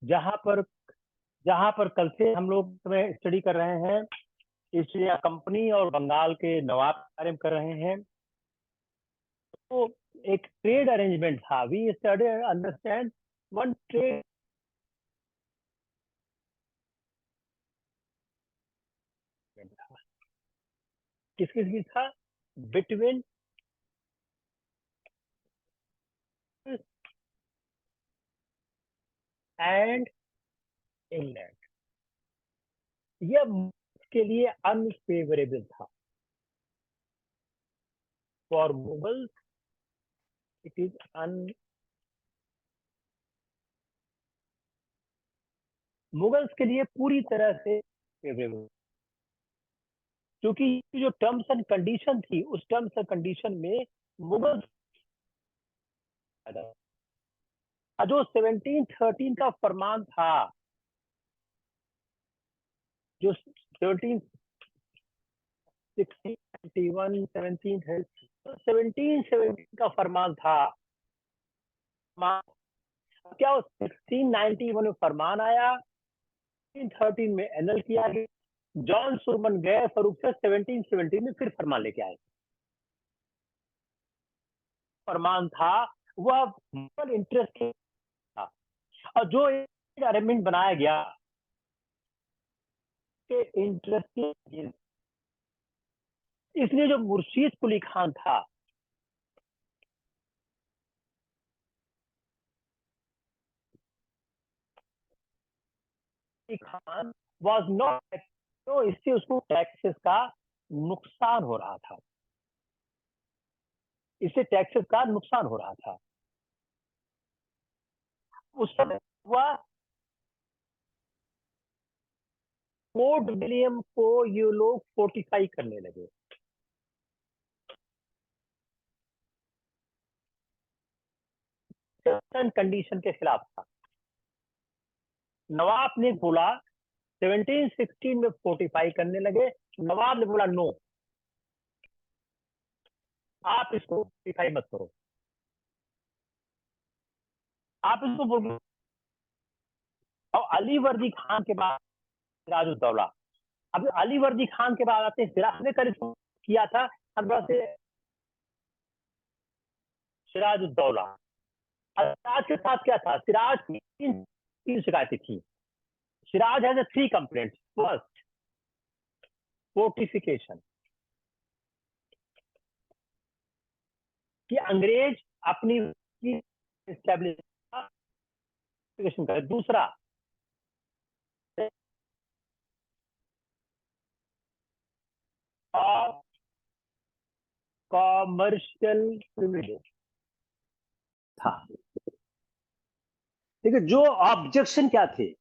जहां पर कल से हम लोग में स्टडी कर रहे हैं ईस्ट इंडिया कंपनी और बंगाल के नवाब के बारे में कर रहे हैं। तो एक ट्रेड अरेंजमेंट था, we study understand one trade था। किस किस की था? Between and England. यह के लिए अनफेवरेबल था। For Mughal it is Mughals के लिए पूरी तरह से फेवरेबल, क्योंकि जो टर्म्स एंड कंडीशन थी उस टर्म्स एंड कंडीशन में मुगल जो 1713 का फरमान था, जो 1717 का फरमान था, क्या 1691 में फरमान आया, 1713 में एनल किया गया, जॉन सुरमन गए फरूख से 1770 में फिर फरमान लेके आए। फरमान था वह इंटरेस्ट था, और जो अरेंजमेंट बनाया गया के इंटरेस्ट, इसलिए जो मुर्शीद कुली खान था खान वाज नॉट, तो इससे उसको टैक्सेस का नुकसान हो रहा था, इससे टैक्सेस का नुकसान हो रहा था। उस समय हुआ फोर्ट विलियम को ये लोग फोर्टिफाई करने लगे। कंडीशन के खिलाफ था। नवाब ने बोला 1716 में फोर्टिफाई करने लगे। नवाब ने बोला नो, आप इसको फोर्टिफाई मत करो, आप इसको बोलो। और अली वर्दी खान के बाद सिराजुद्दौला, अब अली वर्दी खान के बाद आते हैं सिराज ने कर किया था सिराजुद्दौला। सिराज के साथ क्या था? सिराज की तीन शिकायतें थी। Siraj has 3 complaints. First, fortification, कि अंग्रेज अपनी एस्टेब्लिशमेंट करे। दूसरा, कॉमर्शियल प्रिविलेज था। ठीक है, जो ऑब्जेक्शन क्या थे?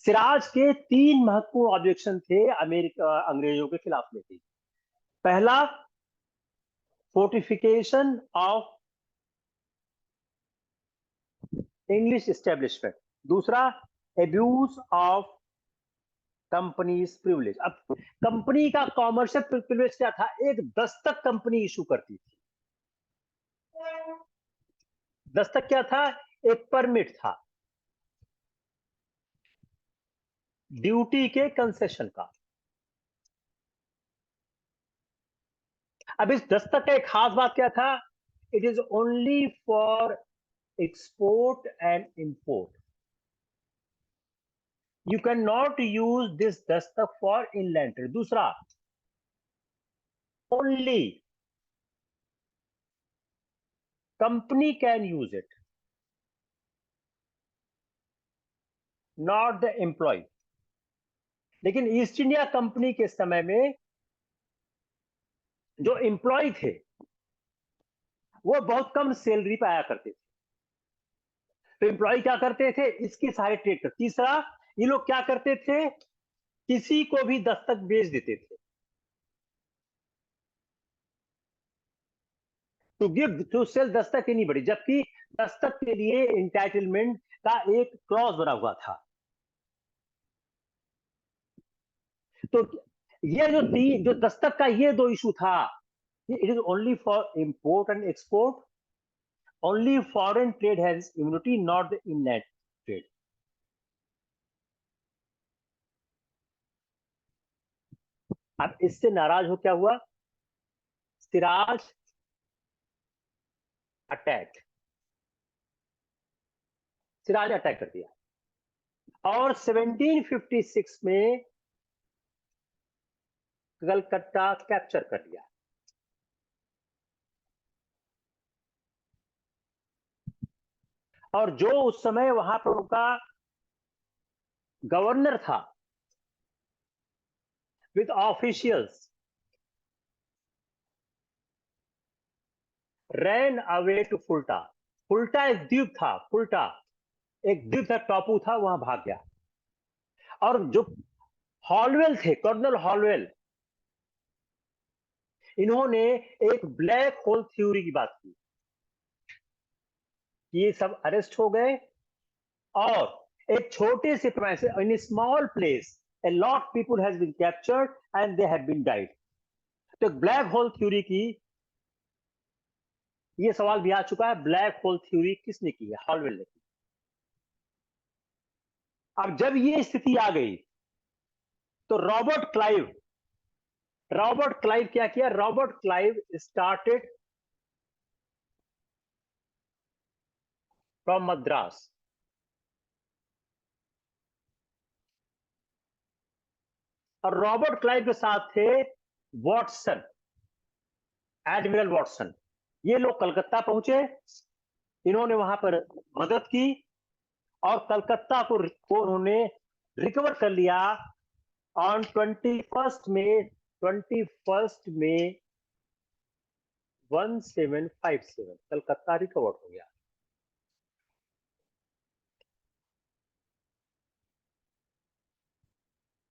सिराज के 3 महत्वपूर्ण ऑब्जेक्शन थे अमेरिका अंग्रेजों के खिलाफ में थी। पहला, फोर्टिफिकेशन ऑफ इंग्लिश एस्टेब्लिशमेंट। दूसरा, एब्यूज ऑफ कंपनीज प्रिविलेज। अब कंपनी का कॉमर्शियल प्रिविलेज क्या था? एक दस्तक कंपनी इशू करती थी। दस्तक क्या था? एक परमिट था ड्यूटी के कंसेशन का। अब इस दस्तक का एक खास बात क्या था? It is only for export and import. You can not use this dastak for inland trade. दूसरा, only company can use it, not the employ. लेकिन ईस्ट इंडिया कंपनी के समय में जो एम्प्लॉय थे वो बहुत कम सैलरी पाया करते थे, तो एम्प्लॉय क्या करते थे? इसके सारे ट्रेड कर। तीसरा, ये लोग क्या करते थे? किसी को भी दस्तक बेच देते थे, to give to cell Dastak ही नहीं बढ़ी, जबकि दस्तक के लिए इंटाइटलमेंट का एक क्लॉज बना हुआ था। तो ये जो दस्तक का ये 2 इशू था, it is only for import and export, only foreign trade has immunity, not the inland trade. अब इससे नाराज हो क्या हुआ, सिराज अटैक, सिराज अटैक कर दिया और 1756 में कलकत्ता कैप्चर कर लिया। और जो उस समय वहां पर उनका गवर्नर था with officials ran away to Fulta, Fulta एक द्वीप था, फुल्टा एक द्वीप था, टापू था, वहां भाग गया। और जो हॉलवेल थे, कर्नल हॉलवेल, इन्होंने एक ब्लैक होल थ्योरी की बात की, ये सब अरेस्ट हो गए और एक छोटे से पैसे in small place a lot people has been captured and they have been died। तो ब्लैक होल थ्योरी की, ये सवाल भी आ चुका है, ब्लैक होल थ्योरी किसने की है, हॉलवेल ने की। अब जब ये स्थिति आ गई तो रॉबर्ट क्लाइव क्या किया, Robert Clive started from Madras, और रॉबर्ट क्लाइव के साथ थे वॉटसन, एडमिरल वॉटसन। ये लोग कलकत्ता पहुंचे, इन्होंने वहां पर मदद की और कलकत्ता को उन्होंने रिकवर कर लिया ऑन 21 में 1757 कलकत्ता रिकवर हो गया।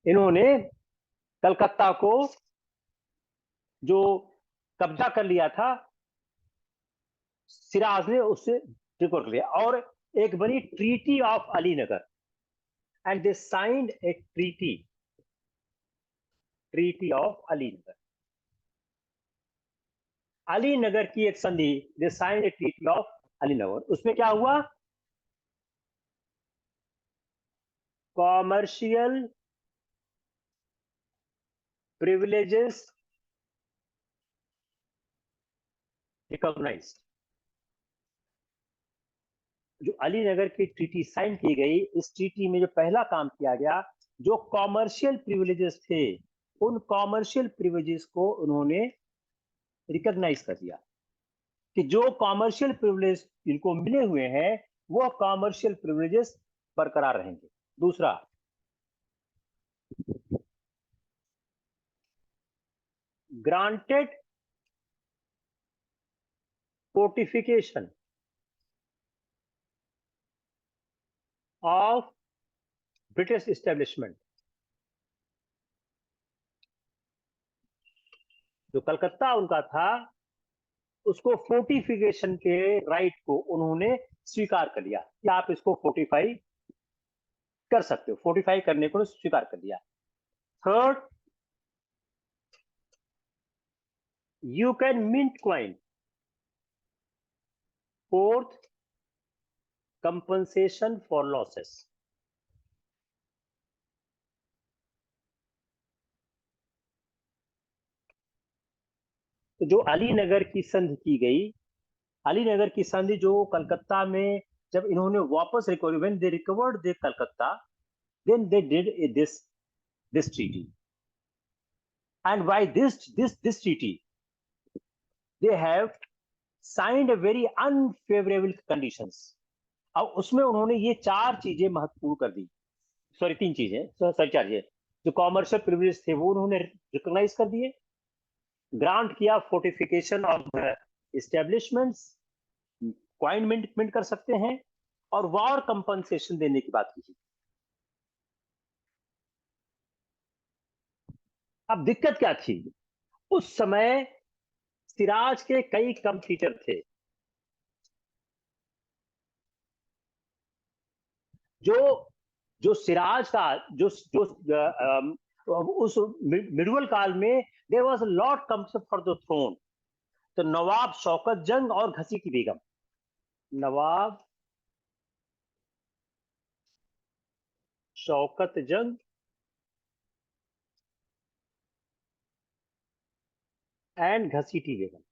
इन्होंने कलकत्ता को जो कब्जा कर लिया था, सिराज ने उससे रिकवर कर लिया और एक बनी treaty of Alinagar, and they signed a treaty of Alinagar, Alinagar की एक संधि, they signed a treaty of Alinagar. उसमें क्या हुआ, कॉमर्शियल प्रिविलेजेस रिकॉग्नाइज्ड। जो अलीनगर की ट्रीटी साइन की गई, इस ट्रीटी में जो पहला काम किया गया, जो कॉमर्शियल प्रिविलेजेस थे उन कॉमर्शियल प्रिविलेजेस को उन्होंने रिकॉग्नाइज कर दिया कि जो कॉमर्शियल प्रिविलेज इनको मिले हुए हैं वो कॉमर्शियल प्रिविलेजेस बरकरार रहेंगे। दूसरा, granted fortification of British establishment. जो कलकत्ता उनका था उसको फोर्टिफिकेशन के राइट को उन्होंने स्वीकार कर लिया कि आप इसको फोर्टिफाई कर सकते हो, फोर्टिफाई करने को स्वीकार कर लिया। Third, you can mint coin. Fourth, compensation for losses. तो जो अलीनगर की संधि की गई, अलीनगर की संधि जो कलकत्ता में जब इन्होंने वापस recover, when they recovered the Calcutta, then they did this treaty, and by this treaty they have signed a very unfavourable conditions. अब उसमें उन्होंने ये चार चीजें महत्वपूर्ण कर दी, सॉरी तीन चीजें, सॉरी चार चीजें। जो कॉमर्शियल प्रिविलेज थे वो उन्होंने रिकॉग्नाइज कर दिए, ग्रांट किया fortification of establishments, coin mint कर सकते हैं, और वॉर कंपनसेशन देने की बात की। अब दिक्कत क्या थी, उस समय सिराज के कई कंपटीटर थे। जो जो सिराज का जो जो उस मिडवल काल में there was a lot comes for the throne. तो नवाब शौकत जंग और घसी की बेगम, नवाब शौकत जंग and Ghasiti Begum.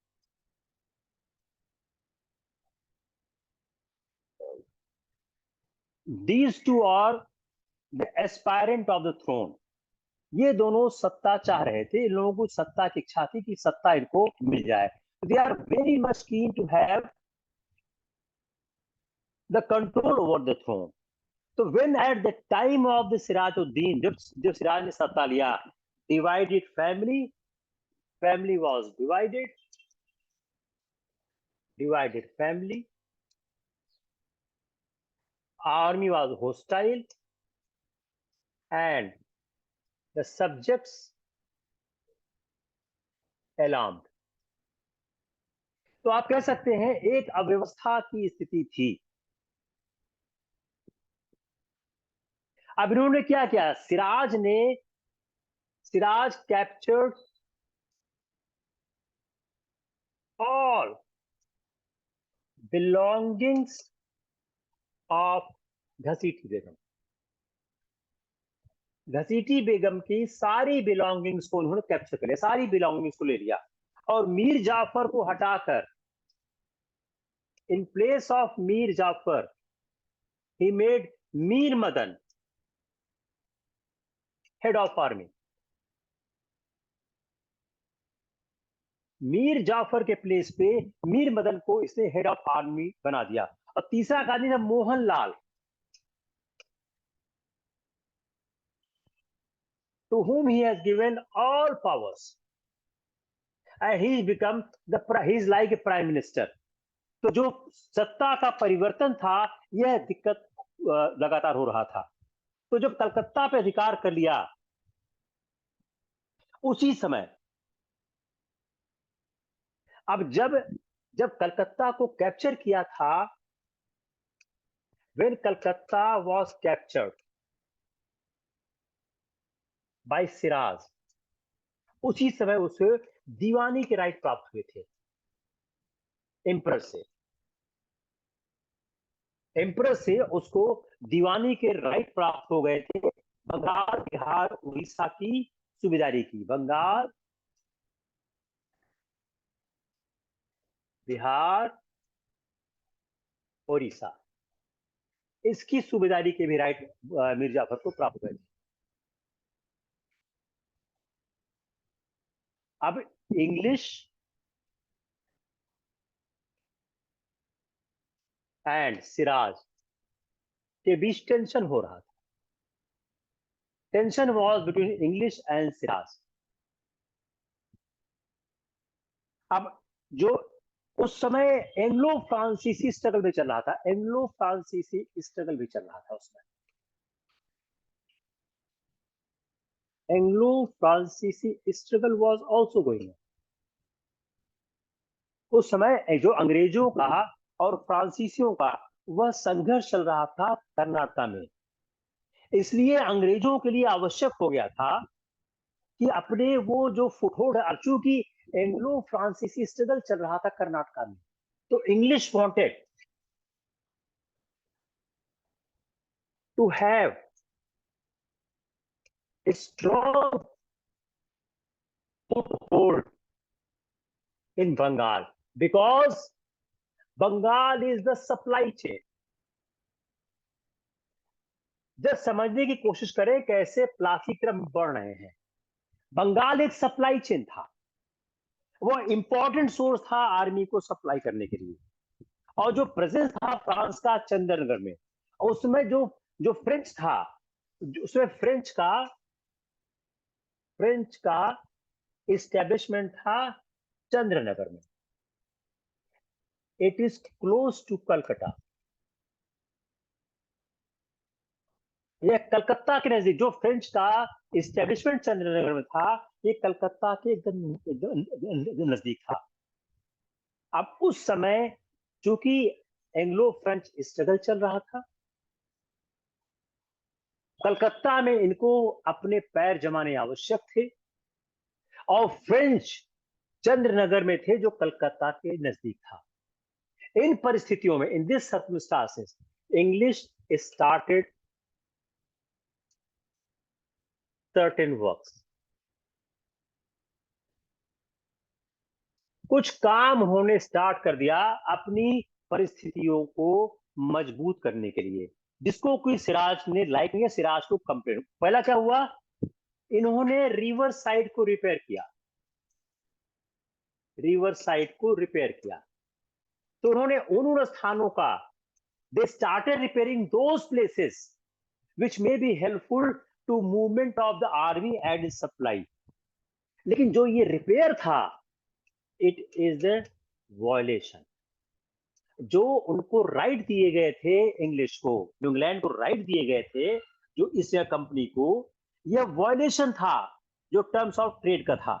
These two are the aspirant of the throne. ये दोनों सत्ता चाह रहे थे, इन लोगों को सत्ता की इच्छा थी कि सत्ता इनको मिल जाए. They are very much keen to have the control over the throne. So when at the time of the Sirajuddin, जब सिराज ने सत्ता लिया, divided family was divided family, army was hostile, and the subjects alarmed. तो आप कह सकते हैं एक अव्यवस्था की स्थिति थी. अब इन्होंने क्या किया, Siraj captured all belongings of घसीटी बेगम. घसीटी बेगम की सारी बिलोंगिंग्स को उन्होंने कैप्चर कर लिया, सारी बिलोंगिंग्स को ले लिया, और मीर जाफर को हटाकर in place of Mir Jafar he made Mir Madan head of army. Mir Jafar के प्लेस पे मीर मदन को इसने हेड ऑफ आर्मी बना दिया. और तीसरा आदमी था Mohan Lal, to whom he has given all powers, and he is like a prime minister. तो जो सत्ता का परिवर्तन था, यह दिक्कत लगातार हो रहा था. तो जब कलकत्ता पे अधिकार कर लिया, उसी समय अब जब कलकत्ता को कैप्चर किया था, when Calcutta was captured by Siraj, उसी समय उसे दीवानी के राइट प्राप्त हुए थे एम्परर से उसको दीवानी के राइट प्राप्त हो गए थे. बंगाल, बिहार, उड़ीसा की सूबेदारी की, बंगाल, बिहार, उड़ीसा, इसकी सूबेदारी के भी राइट मीर जाफर को प्राप्त हुए थे. अब इंग्लिश एंड सिराज के बीच टेंशन हो रहा था. Tension was between English and Siraj. अब जो उस समय एंग्लो फ्रांसीसी स्ट्रगल भी चल रहा था, उसमें एंग्लो फ्रांसीसी struggle was also going on. उस समय जो अंग्रेजों का और फ्रांसीसियों का वह संघर्ष चल रहा था कर्नाटक में. इसलिए अंग्रेजों के लिए आवश्यक हो गया था कि अपने वो जो फुटहोल्ड, चूंकि एंग्लो फ्रांसीसी स्ट्रगल चल रहा था कर्नाटक में, तो English wanted to have a strong foothold in Bengal because Bengal is the supply chain. जब समझने की कोशिश करें कैसे प्लासी क्रम बढ़ रहे हैं, बंगाल एक सप्लाई चेन था, वो इंपॉर्टेंट सोर्स था आर्मी को सप्लाई करने के लिए. और जो प्रेजेंस था फ्रांस का चंद्रनगर में, और उसमें जो फ्रेंच था, उसमें फ्रेंच का इस्टेब्लिशमेंट था चंद्रनगर में. It is close to Calcutta. यह कलकत्ता के नजदीक, जो फ्रेंच का इस्टेब्लिशमेंट चंद्रनगर में था, ये कलकत्ता के एकदम नजदीक था. अब उस समय चूंकि एंग्लो फ्रेंच स्ट्रगल चल रहा था, कलकत्ता में इनको अपने पैर जमाने आवश्यक थे, और फ्रेंच चंद्रनगर में थे जो कलकत्ता के नजदीक था. इन परिस्थितियों में, in this circumstances, English started certain works. कुछ काम उन्होंने स्टार्ट कर दिया अपनी परिस्थितियों को मजबूत करने के लिए, जिसको कोई सिराज ने लाइक किया, सिराज को कंप्लेन। पहला क्या हुआ, इन्होंने रिवर साइड को रिपेयर किया, रिवर साइड को रिपेयर किया। तो उन्होंने उन स्थानों का, they started repairing those places which may be helpful to movement of the army and supply। लेकिन जो ये रिपेयर था, इट इज ए वॉयलेशन। जो उनको राइट दिए गए थे, इंग्लिश को, इंग्लैंड को राइट दिए गए थे जो इस कंपनी को, यह वॉयलेशन था जो टर्म्स ऑफ ट्रेड का था।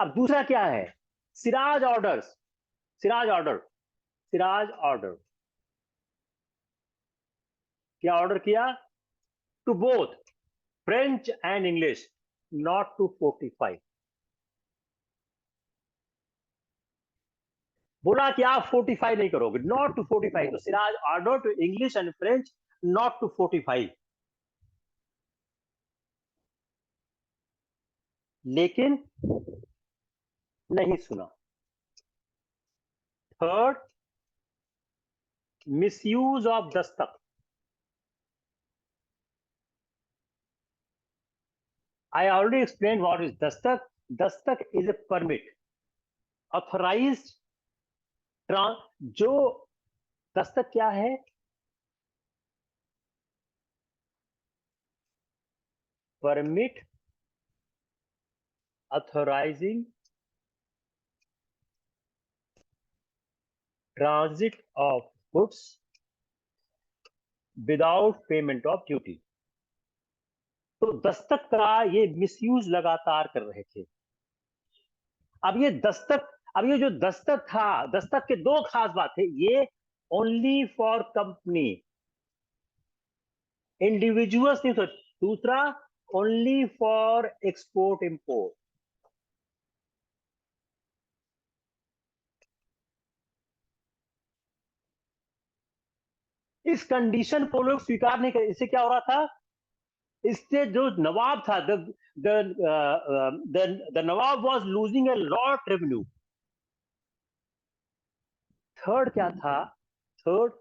अब दूसरा क्या है, Siraj orders, Siraj order, Siraj order क्या ऑर्डर किया, to both French and English not to fortify. बोला कि आप फोर्टिफाई नहीं करोगे, नॉट टू फोर्टिफाई। तो Siraj order to English and French not to fortify, लेकिन नहीं सुना। Third, misuse of dastak. I already explained what is dastak. Dastak is a permit, authorized जो दस्तक क्या है, permit authorising transit of goods without payment of duty. तो दस्तक का ये मिसयूज लगातार कर रहे थे। अब ये दस्तक, अब ये जो दस्तक था, दस्तक के दो खास बात थे, ये ओनली फॉर कंपनी, इंडिविजुअल्स नहीं। तो दूसरा, ओनली फॉर एक्सपोर्ट इंपोर्ट। इस कंडीशन को लोग स्वीकार नहीं कर। इससे क्या हो रहा था, इससे जो नवाब था, the Nawab was losing a lot revenue. Third क्या था, थर्ड,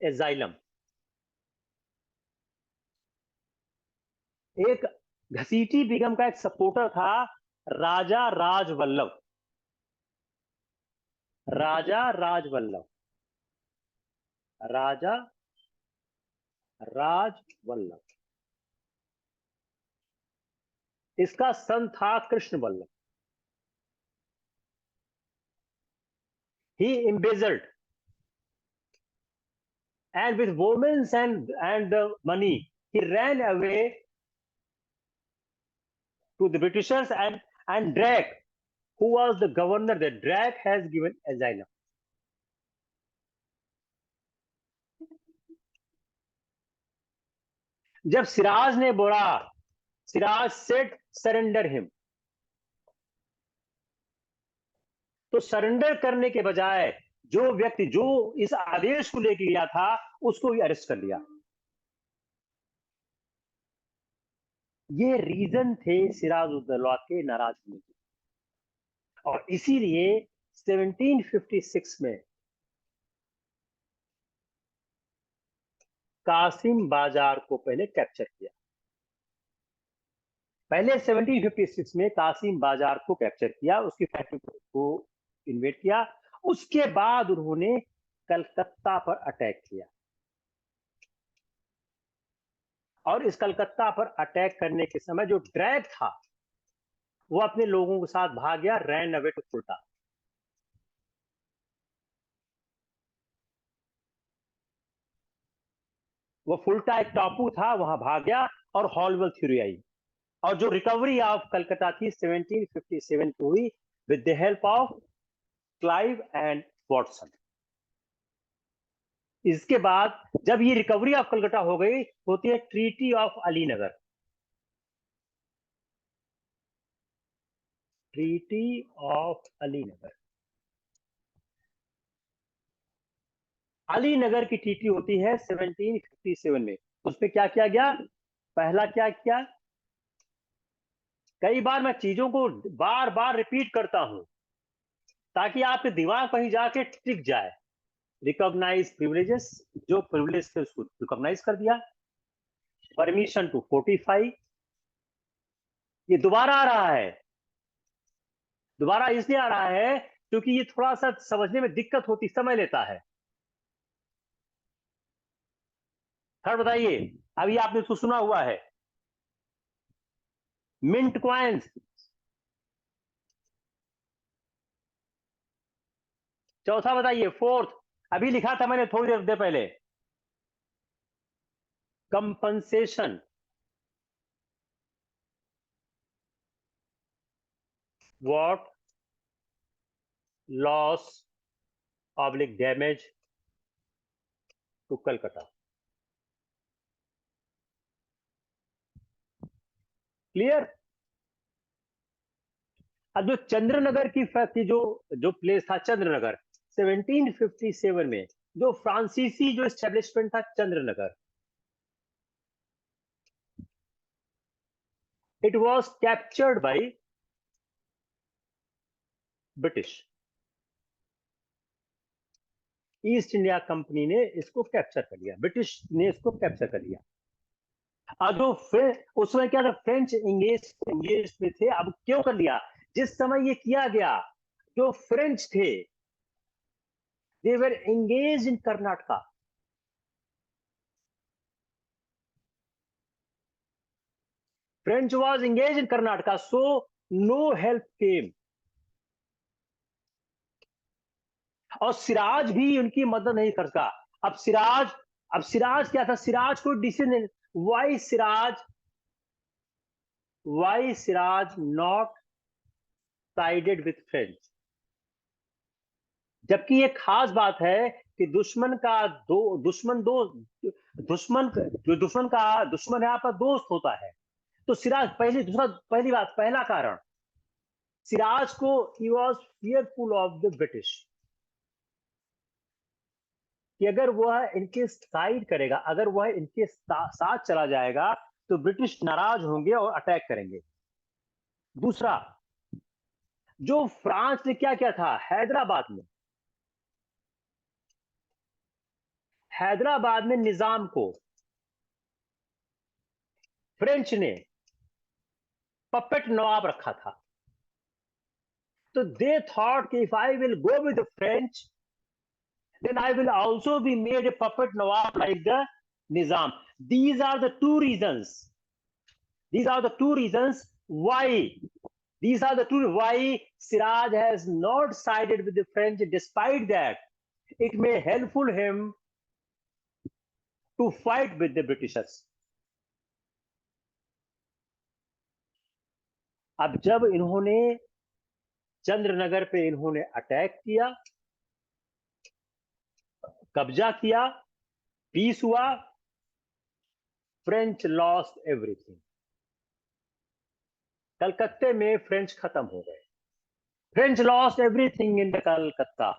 एजाइलम। एक घसीटी बेगम का एक सपोर्टर था, राजा राजवल्लभ, राजा राजवल्लभ, राजा राजवल्लभ। इसका सन था कृष्ण वल्लभ। ही embezzled and with women and the money he ran away to the Britishers, and Drake, who was the governor, that Drake has given asylum। जब सिराज ने बोला, सिराज सेड सरेंडर हिम, तो सरेंडर करने के बजाय जो व्यक्ति जो इस आदेश को लेके गया था उसको भी अरेस्ट कर लिया। ये रीजन थे सिराजुद्दौला के नाराज होने के, और इसीलिए 1756 में कासिम बाजार को पहले कैप्चर किया। पहले 1756 में कासिम बाजार को कैप्चर किया, उसकी फैक्ट्री को इन्वेट किया। उसके बाद उन्होंने कलकत्ता पर अटैक किया, और इस कलकत्ता पर अटैक करने के समय जो ड्रैग था वो अपने लोगों के साथ भाग गया, रैन अवे टू फुल्टा। वो फुल्टा एक टापू था, वहां भाग गया और हॉलवेल थ्योरी आई। और जो रिकवरी ऑफ कलकत्ता थी 1757 को हुई with the help of Clive and Watson. इसके बाद जब ये रिकवरी ऑफ कलकत्ता हो गई, होती है treaty of Alinagar, treaty of Alinagar. Alinagar की ट्रीटी होती है 1757 में। उसमें क्या किया गया, पहला क्या किया, कई बार मैं चीजों को बार बार रिपीट करता हूं ताकि आपके दिमाग कहीं जाके टिक जाए। रिकॉग्नाइज प्रिविलेजेस, जो प्रिविलेज थे उसको रिकॉग्नाइज कर दिया। परमिशन टू फोर्टिफाई, ये दोबारा आ रहा है। दोबारा इसलिए आ रहा है क्योंकि ये थोड़ा सा समझने में दिक्कत होती, समय लेता है। थर्ड बताइए, अभी आपने इसको सुना हुआ है, मिंट कॉइन्स। चौथा बताइए, फोर्थ, अभी लिखा था मैंने थोड़ी देर पहले, compensation. What loss oblique damage to Calcutta. Clear. अब जो चंद्रनगर की जो जो प्लेस था चंद्रनगर, 1757 में जो फ्रांसीसी जो एस्टेब्लिशमेंट था Chandernagore, it was captured by British. East India Company ने इसको कैप्चर कर लिया, ब्रिटिश ने इसको कैप्चर कर लिया। और जो उसमें क्या था, फ्रेंच इंगेज इंगेज में थे। अब क्यों कर लिया? जिस समय ये किया गया, जो फ्रेंच थे, they were engage in Karnataka. French was engage in Karnataka, so no help came. और सिराज भी उनकी मदद नहीं करता। अब सिराज क्या था? सिराज को decision, why Siraj, why Siraj not sided with French. जबकि ये खास बात है कि दुश्मन का दुश्मन है आपका दोस्त होता है। तो सिराज, पहली बात, पहला कारण, सिराज को he was fearful of the British, कि अगर वह इनके साइड करेगा, अगर वह इनके साथ चला जाएगा तो ब्रिटिश नाराज होंगे और अटैक करेंगे। दूसरा, जो फ्रांस ने क्या किया था, हैदराबाद में निजाम को फ्रेंच ने पपेट नवाब रखा था। तो दे थॉट कि if I will go with the French, then I will also be made a puppet Nawab like the Nizam. These are the two reasons. These are the two reasons why. These are the two why Siraj has not sided with the French. Despite that, it may helpful him to fight with the Britishers. अब जब इन्होंने चंद्रनगर पे इन्होंने attack किया, कब्जा किया, piece हुआ, French lost everything. कलकत्ते में फ्रेंच खत्म हो गए। French lost everything in the Calcutta.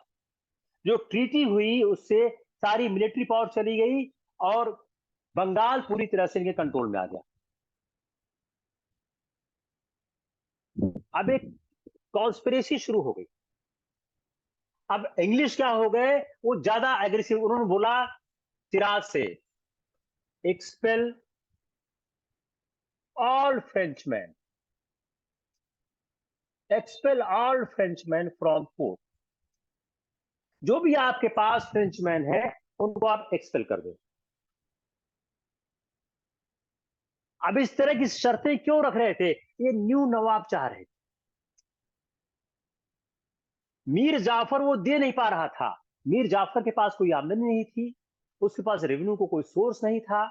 जो ट्रीटी हुई उससे सारी मिलिट्री पावर चली गई और बंगाल पूरी तरह से इनके कंट्रोल में आ गया। अब एक कॉन्स्पिरेसी शुरू हो गई। अब इंग्लिश क्या हो गए, वो ज्यादा एग्रेसिव। उन्होंने बोला सिराज से, expel all Frenchman, expel all Frenchman from fort. जो भी आपके पास फ्रेंचमैन है उनको आप एक्सपेल कर दो। अब इस तरह की शर्तें क्यों रख रहे थे? ये न्यू नवाब चाह रहे थे। मीर जाफर वो दे नहीं पा रहा था। मीर जाफर के पास कोई आमदनी नहीं थी, उसके पास रेवेन्यू को कोई सोर्स नहीं था,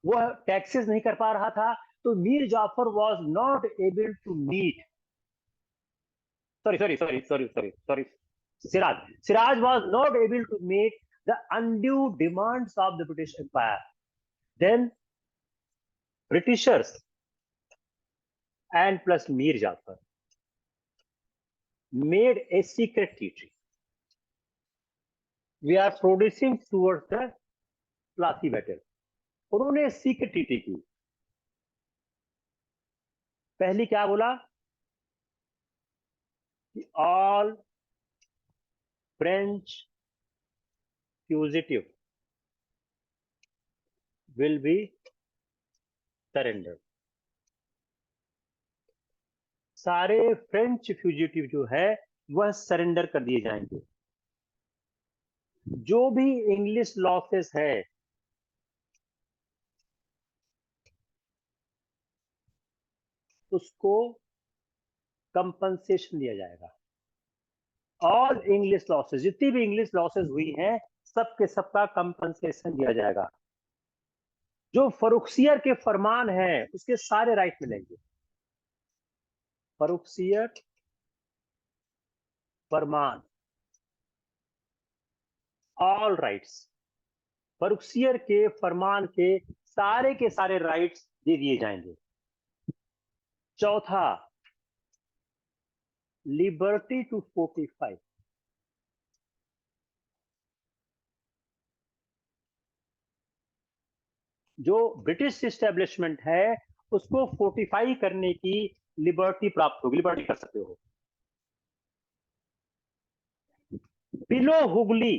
वह टैक्सेस नहीं कर पा रहा था। तो Mir Jafar was not able to meet, sorry, Siraj was not able to meet the undue demands of the British empire. Then Britishers and plus Mir Jafar made a secret treaty. We are progressing towards the Plassey battle. उन्होंने secret treaty की। पहली क्या बोला कि all French fugitive will be surrender. सारे French fugitive जो है वह सरेंडर कर दिए जाएंगे। जो भी इंग्लिश लॉसेस है उसको कंपनसेशन दिया जाएगा। ऑल इंग्लिश लॉसेस, जितनी भी इंग्लिश लॉसेस हुई हैं सबके सबका कंपनसेशन दिया जाएगा। जो फरुखसियर के फरमान है उसके सारे राइट मिलेंगे। फरुखसियर फरमान, ऑल राइट्स, फरुखसियर के फरमान के सारे राइट्स दे दिए जाएंगे। चौथा, लिबर्टी टू फोर्टिफाई। जो ब्रिटिश एस्टेब्लिशमेंट है उसको फोर्टिफाई करने की लिबर्टी प्राप्त होगी, लिबर्टी कर सकते हो। बिलो हुगली,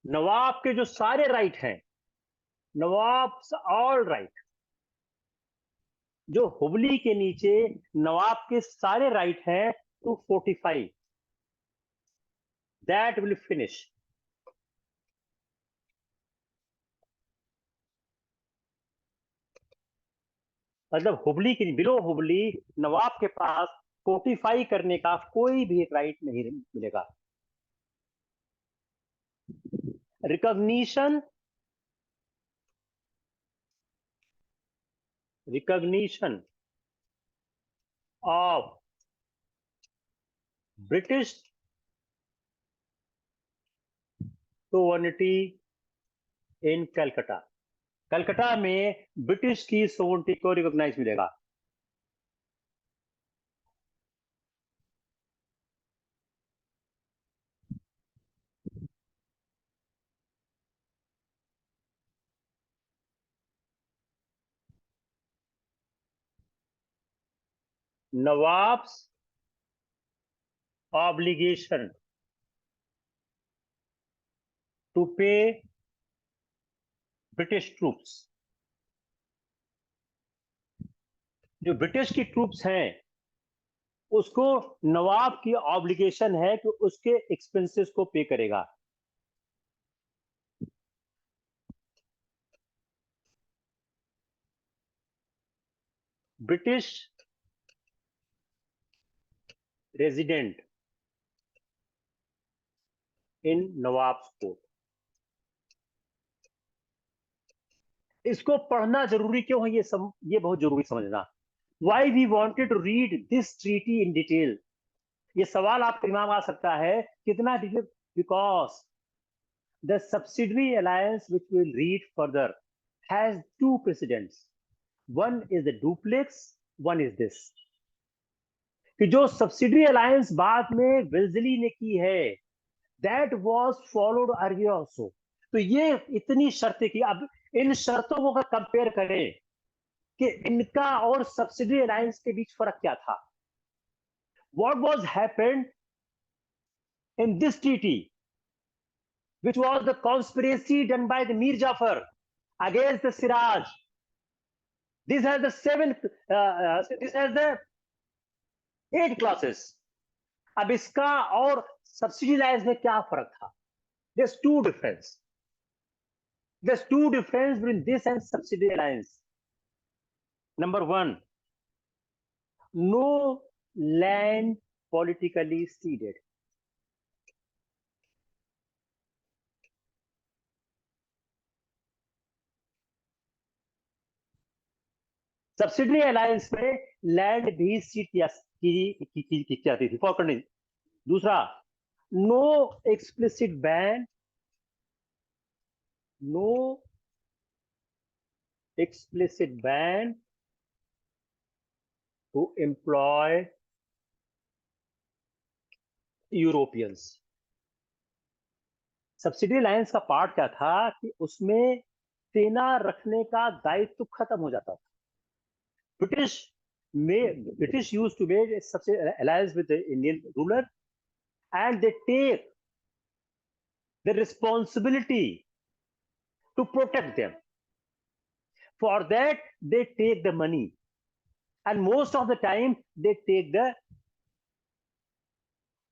नवाब के जो सारे राइट हैं, नवाब ऑल राइट, जो हुबली के नीचे नवाब के सारे राइट हैं to fortify, that will finish. मतलब हुबली की, बिलो हुबली नवाब के पास फोर्टिफाई करने का कोई भी राइट नहीं मिलेगा। Recognition, recognition of British sovereignty in Calcutta. Calcutta में ब्रिटिश की सोवर्निटी को रिकॉग्नाइज मिलेगा। Nawabs obligation to pay British troops. जो ब्रिटिश की ट्रूप्स हैं उसको नवाब की ऑब्लिगेशन है कि उसके एक्सपेंसेस को पे करेगा। British resident in Nawab's court. इसको पढ़ना जरूरी क्यों है, ये बहुत जरूरी समझना। Why we wanted to read this treaty in detail. ये सवाल आपके दिमाग में आ सकता है कितना detail, because the subsidiary alliance which will read further has two precedents, one is the Dupleix, one is this. कि जो सब्सिडरी अलायंस बाद में वेल्जली ने की है, that was followed earlier also. तो ये इतनी शर्तें की। अब इन शर्तों को अगर कंपेयर करें कि इनका और सब्सिडरी अलायंस के बीच फर्क क्या था, what was happened in this treaty which was the conspiracy done by the Mir Jafar against the Siraj. This has the this has the 8 classes. अब इसका और सब्सिडी लाइन्स में क्या फर्क था? There's two difference. There's two difference between this and subsidy alliance. Number one, no land politically ceded. Subsidy alliance में land भी cede की जाती थी, फॉर कंडीशन। दूसरा, no explicit ban, no explicit ban to employ Europeans. Subsidy lines का part क्या था कि उसमें सेना रखने का दायित्व खत्म हो जाता था। British used to make such alliance with the Indian ruler, and they take the responsibility to protect them. For that, they take the money, and most of the time they take the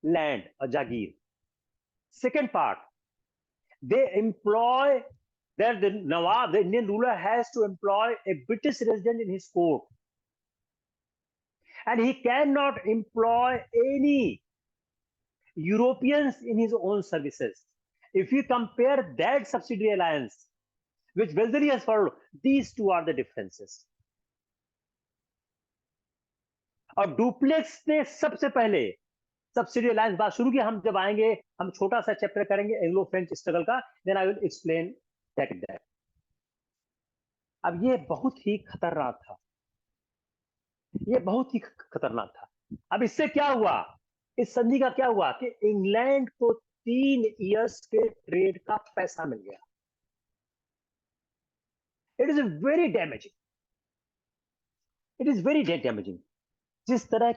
land or jagir. Second part, they employ that the Nawab, the Indian ruler, has to employ a British resident in his court, and he cannot employ any Europeans in his own services. If you compare that subsidiary alliance, which Wellesley has followed, these two are the differences. और duplex ने सबसे पहले subsidy alliance बात शुरू की। हम जब आएंगे, हम छोटा सा चैप्टर करेंगे एंग्लो फ्रेंच स्ट्रगल का, then I will explain that. अब ये बहुत ही खतरनाक था, ये बहुत ही खतरनाक था। अब इससे क्या हुआ, इस संधि का क्या हुआ कि इंग्लैंड को 3 इयर्स के ट्रेड का पैसा मिल गया। It is very damaging, it is very damaging. जिस तरह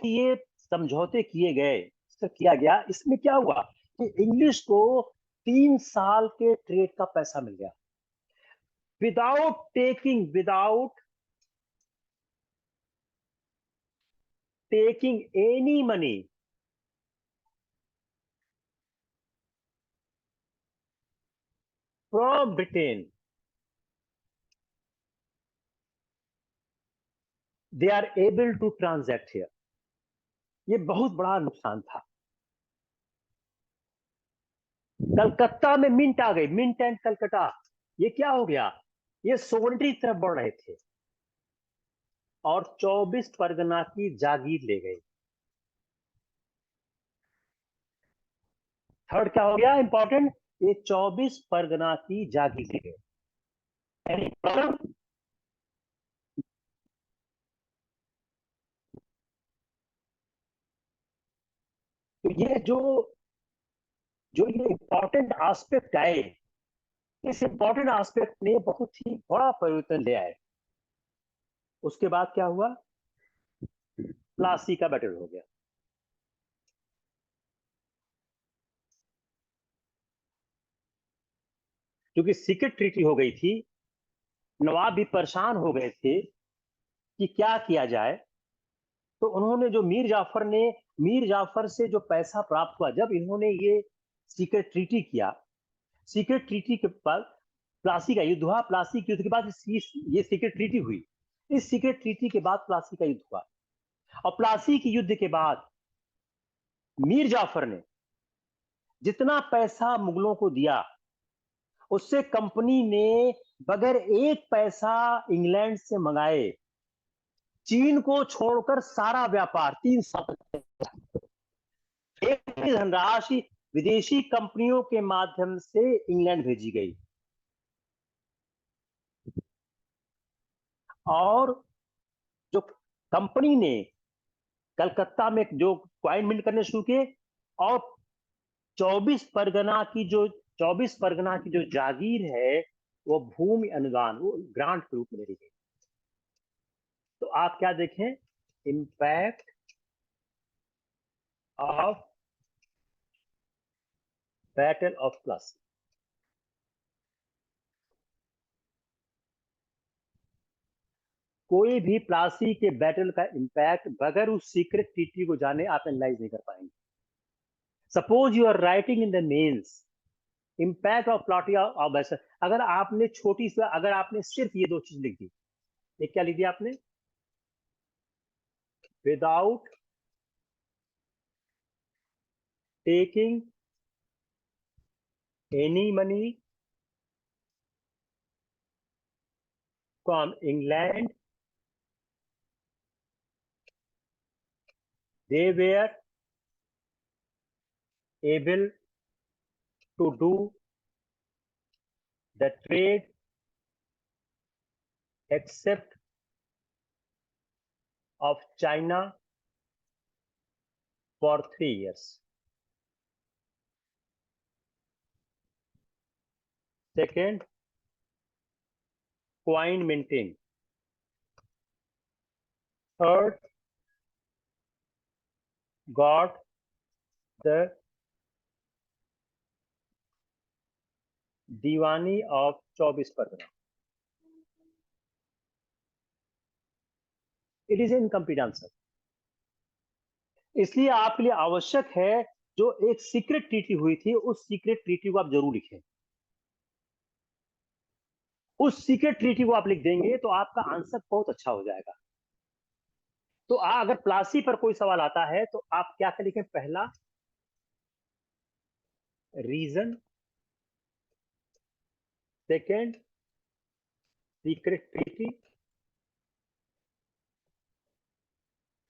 की ये समझौते किए गए, किया गया, इसमें क्या हुआ कि इंग्लिश को 3 साल के ट्रेड का पैसा मिल गया, without taking any money from Britain. They are able to transact here. ये बहुत बड़ा नुकसान था। कलकत्ता में मिंट आ गई, मिंट एंड कलकत्ता। ये क्या हो गया, ये सोवरेनिटी की तरफ बढ़ रहे थे और 24 परगना की जागीर ले गए। थर्ड क्या हो गया इंपॉर्टेंट, ये 24 परगना की जागीर ले गए। तो ये जो ये इंपॉर्टेंट एस्पेक्ट आए, इस इंपॉर्टेंट एस्पेक्ट ने बहुत ही बड़ा परिवर्तन ले आए। उसके बाद क्या हुआ, प्लासी का बैटल हो गया। क्योंकि सीक्रेट ट्रीटी हो गई थी, नवाब भी परेशान हो गए थे कि क्या किया जाए। तो उन्होंने जो मीर जाफर से जो पैसा प्राप्त हुआ, जब इन्होंने ये सीक्रेट ट्रीटी किया, सीक्रेट ट्रीटी के बाद प्लासी का युद्ध हुआ। प्लासी के युद्ध के बाद ये सीक्रेट ट्रीटी हुई। इस सीक्रेट ट्रीटी के बाद प्लासी का युद्ध हुआ, और प्लासी के युद्ध के बाद मीर जाफर ने जितना पैसा मुगलों को दिया, उससे कंपनी ने बगैर एक पैसा इंग्लैंड से मंगाए चीन को छोड़कर सारा व्यापार 3 साल एक धनराशि विदेशी कंपनियों के माध्यम से इंग्लैंड भेजी गई। और जो कंपनी ने कलकत्ता में जो क्वाइन मिंट करने शुरू किए, और 24 परगना की जो जागीर है, वो भूमि अनुदान, वो ग्रांट के रूप में दी गई। तो आप क्या देखें, impact of battle of Plassey. कोई भी प्लासी के बैटल का इंपैक्ट बगैर उस सीक्रेट ट्रीटी को जाने आप एनालाइज नहीं कर पाएंगे। Suppose you are writing in the mains impact of Plassey of battle, अगर आपने सिर्फ ये 2 चीज लिख दी, एक क्या लिख दिया आपने, without taking any money from England, they were able to do the trade except of China for 3 years. second, coin minting, third, got the Deewani of 24 Pargana. It is an incomplete answer. इसलिए आपके लिए आवश्यक है जो एक secret treaty हुई थी उस सीक्रेट ट्रीटी को आप जरूर लिखें. उस सीक्रेट ट्रीटी को आप लिख देंगे तो आपका आंसर बहुत अच्छा हो जाएगा. तो अगर प्लासी पर कोई सवाल आता है तो आप क्या क्या लिखें? पहला, reason, second, secret treaty,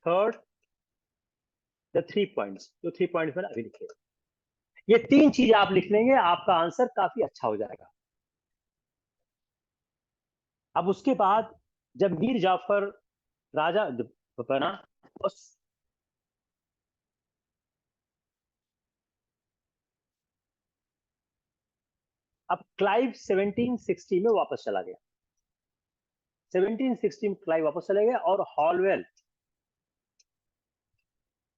third, the 3 points. जो 3 पॉइंट्स मैंने अभी लिखे, ये 3 चीजें आप लिख लेंगे, आपका आंसर काफी अच्छा हो जाएगा. अब उसके बाद जब मीर जाफर राजा बना, अब क्लाइव 1760 में वापस चला गया. 1760 में क्लाइव वापस चले गए और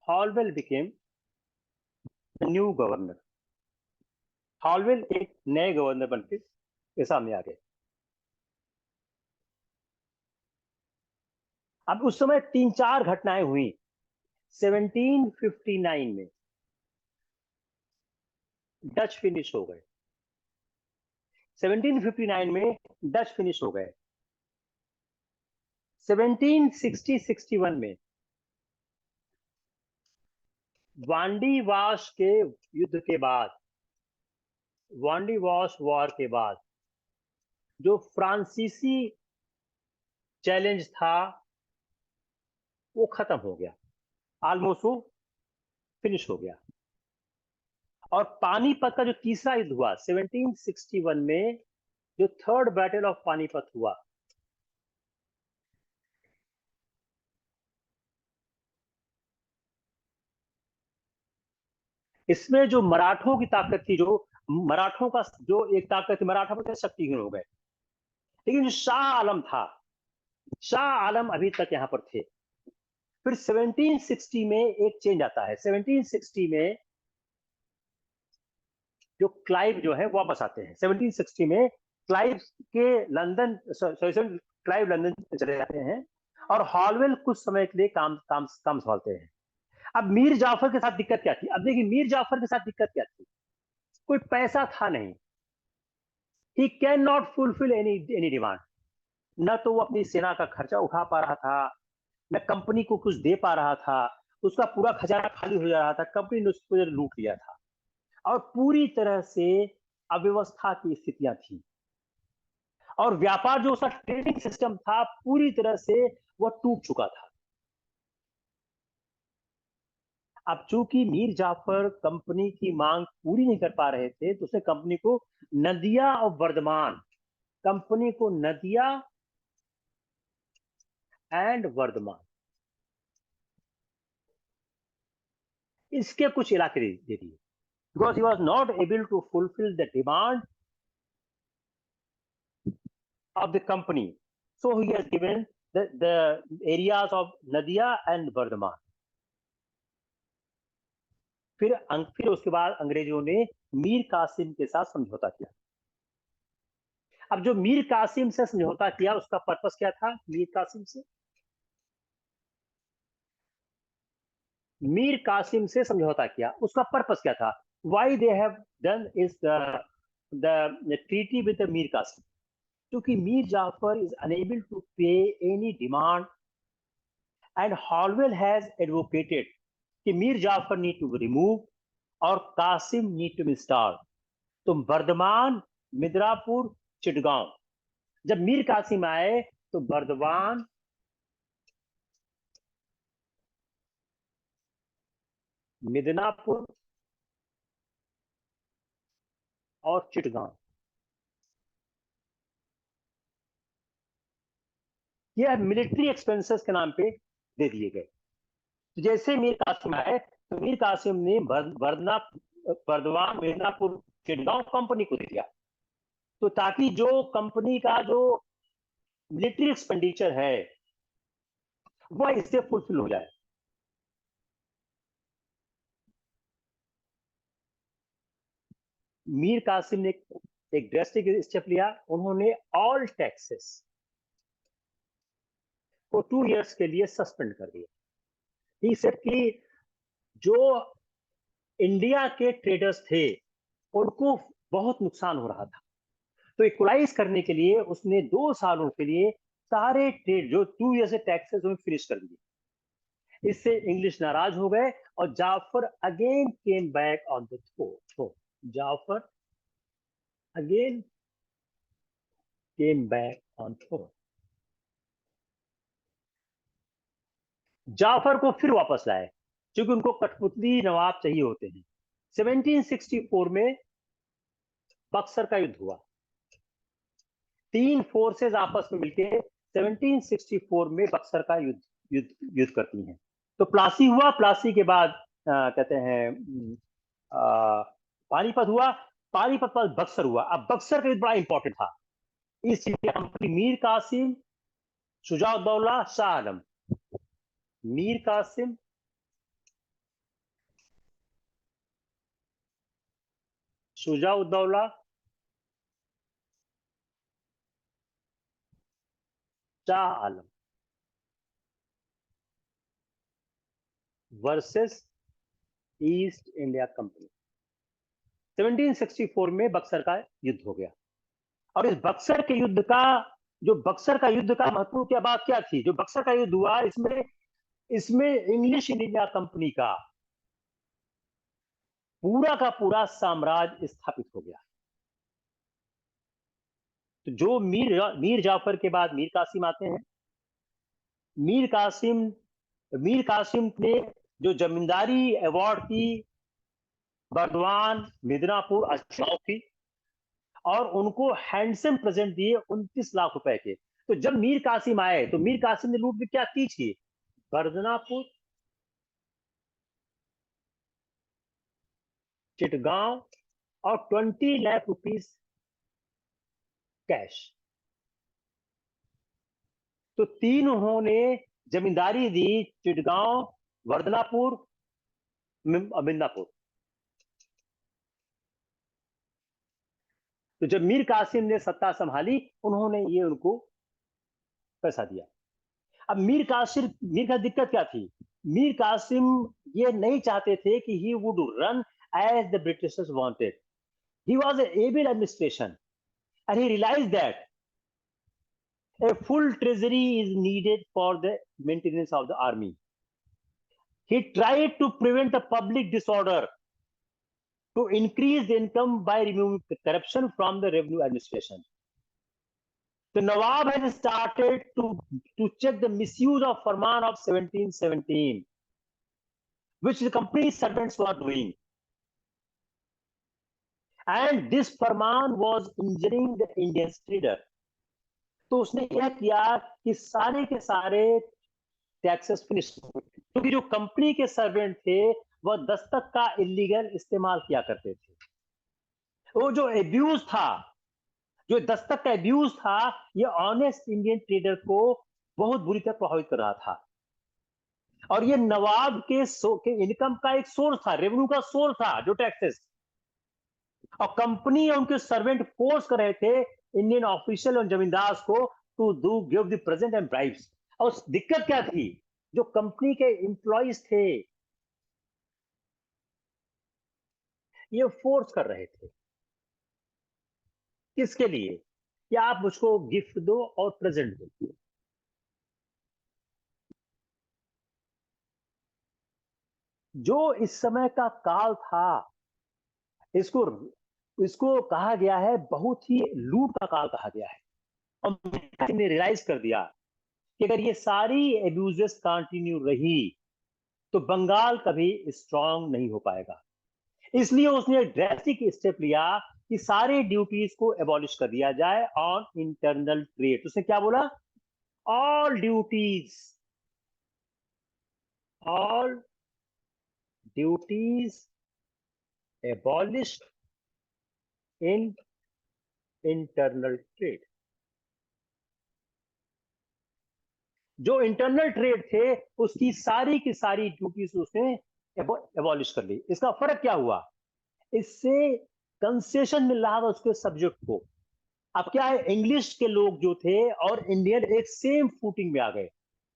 Holwell became the new governor. Holwell एक नए गवर्नर बनके के सामने आ गए. अब उस समय 3-4 घटनाएं हुई. 1759 में डच फिनिश हो गए. 1759 में डच फिनिश हो गए. 1760-61 में वांडीवाश के युद्ध के बाद, वांडीवाश वॉर के बाद जो फ्रांसीसी चैलेंज था वो खत्म हो गया. ऑलमोस्ट वो फिनिश हो गया. और पानीपत का जो तीसरा युद्ध हुआ 1761 में, जो थर्ड बैटल ऑफ पानीपत हुआ, इसमें जो मराठों की ताकत थी, जो मराठों का जो एक ताकत थी, मराठा पर शक्तिहीन हो गए. लेकिन जो शाह आलम था, शाह आलम अभी तक यहां पर थे. फिर 1760 में एक चेंज आता है. 1760 में जो क्लाइव जो है वापस आते हैं. 1760 में क्लाइव के लंदन क्लाइव लंदन चले जाते हैं और हॉलवेल कुछ समय के लिए काम संभालते हैं. अब मीर जाफर के साथ दिक्कत क्या थी? अब देखिए, मीर जाफर के साथ दिक्कत क्या थी? कोई पैसा था नहीं. He can not fulfil any demand. न तो वो अपनी सेना का खर्चा उठा पा रहा था, न कंपनी को कुछ दे पा रहा था. उसका पूरा खजाना खाली हो जा रहा था. कंपनी ने उसको लूट लिया था और पूरी तरह से अव्यवस्था की स्थितियां थी. और व्यापार जो उसका ट्रेडिंग सिस्टम था पूरी तरह से वह टूट चुका था. अब चूंकि मीर जाफर कंपनी की मांग पूरी नहीं कर पा रहे थे तो उसने कंपनी को नदिया और वर्धमान, कंपनी को नदिया एंड वर्धमान, इसके कुछ इलाके दे दिए. Because he was not able to fulfil the demand of the company, so he has given the areas of Nadia and Bardhaman. फिर उसके बाद अंग्रेजों ने मीर कासिम के साथ समझौता किया. अब जो मीर कासिम से समझौता किया उसका पर्पस क्या था? मीर कासिम से समझौता किया, उसका पर्पस क्या था? Why they have done is the treaty with the Mir Qasim. क्योंकि Mir Jafar is unable to pay any demand and Holwell has advocated कि Mir Jafar need to remove और कासिम नीड टू इंस्टॉल. तो बर्धमान, मिदनापुर, चिटगांव, जब मीर कासिम आए तो बर्धमान, मिदनापुर और चिटगांव, यह मिलिट्री एक्सपेंसेस के नाम पे दे दिए गए. तो जैसे मीर कासिम आए तो मीर कासिम ने बर्धमान, मिदनापुर, चिटगांव कंपनी को दे दिया. तो ताकि जो कंपनी का जो मिलिट्री एक्सपेंडिचर है वह इससे फुलफिल हो जाए। मीर कासिम ने एक ड्रेस्टिक स्टेप लिया, उन्होंने ऑल टैक्सेस को 2 इयर्स के लिए सस्पेंड कर दिया। ही सेड कि जो इंडिया के ट्रेडर्स थे उनको बहुत नुकसान हो रहा था, तो इक्वलाइज करने के लिए उसने 2 सालों के लिए सारे ट्रेड जो 2 ईयर से टैक्सेस उन्हें फिनिश कर दिए। इससे इंग्लिश नाराज हो गए और Jafar again came back on the throne. Jafar again came back on throne. Jafar को फिर वापस लाए क्योंकि उनको कठपुतली नवाब चाहिए होते हैं। 1764 में बक्सर का युद्ध हुआ, 3 फोर्सेस आपस में मिलकर 1764 में बक्सर का युद्ध करती हैं। तो प्लासी हुआ, प्लासी के बाद कहते हैं पानीपत हुआ, पानीपत पर बक्सर हुआ। अब बक्सर का युद्ध बड़ा इंपॉर्टेंट था। East India Company Mir Qasim, Shujauddaula, Shah Alam. Mir Qasim, Shujauddaula, Shah Alam versus East India Company. 1764 में बक्सर का युद्ध हो गया। और इस बक्सर के युद्ध का बक्सर का युद्ध का महत्व क्या बात क्या थी? जो बक्सर का युद्ध हुआ इसमें इसमें इंग्लिश इंडिया कंपनी का पूरा साम्राज्य स्थापित हो गया। तो जो मीर जाफर के बाद मीर कासिम आते हैं। मीर कासिम मीर कासिम ने जो जमींदारी अवार्ड की बर्दवान, मिदनापुर, अशरफ थी और उनको हैंडसम प्रेजेंट दिए 29 लाख रुपए के। तो जब मीर कासिम आए तो मीर कासिम ने लूट में क्या की? बर्दनापुर, चिटगांव और 20 लाख रुपीस कैश। तो 3 उन्होंने जमींदारी दी, चिटगांव, वर्दनापुर, मिदनापुर। तो जब मीर कासिम ने सत्ता संभाली उन्होंने ये उनको पैसा दिया। अब मीर का दिक्कत क्या थी? मीर कासिम ये नहीं चाहते थे कि he would run as the Britishers wanted. He was a able administration and he realised that a full treasury is needed for the maintenance of the army. He tried to prevent the public disorder, to increase the income by removing corruption from the revenue administration. The Nawab has started to check the misuse of Farman of 1717, which the company servants were doing. And this Farman was injuring the Indian trader. तो उसने यह किया कि सारे के सारे taxes finish, क्योंकि जो कंपनी के सर्वेंट थे वह दस्तक का इलीगल इस्तेमाल किया करते थे। वो जो एब्यूज था, जो दस्तक का एब्यूज था, ये ऑनेस्ट इंडियन ट्रेडर को बहुत बुरी तरह प्रभावित कर रहा था। और ये नवाब के इनकम का एक सोर्स था, रेवेन्यू का सोर्स था, जो टैक्सेस। और कंपनी और उनके सर्वेंट फोर्स कर रहे थे इंडियन ऑफिशियल और जमींदार को to do give the present and bribes. और दिक्कत क्या थी? जो कंपनी के एम्प्लॉइज थे ये फोर्स कर रहे थे। किसके लिए? कि आप मुझको गिफ्ट दो और प्रेजेंट दो। जो इस समय का काल था, इसको इसको कहा गया है, बहुत ही लूट का काल कहा गया है। और ने रियलाइज कर दिया कि अगर ये सारी एब्यूजेस कंटिन्यू रही तो बंगाल कभी स्ट्रांग नहीं हो पाएगा। इसलिए उसने ड्रेस्टिक स्टेप लिया कि सारे ड्यूटीज को एबॉलिश कर दिया जाए ऑन इंटरनल ट्रेड। उसने क्या बोला? All duties all duties abolished in internal trade. जो इंटरनल ट्रेड थे उसकी सारी की सारी ड्यूटीज उसने एबॉलिश कर ली। इसका फर्क क्या हुआ, इससे कंसेशन मिल रहा था उसके सब्जेक्ट को। अब क्या है, इंग्लिश के लोग जो थे और इंडियन एक सेम फूटिंग में आ गए,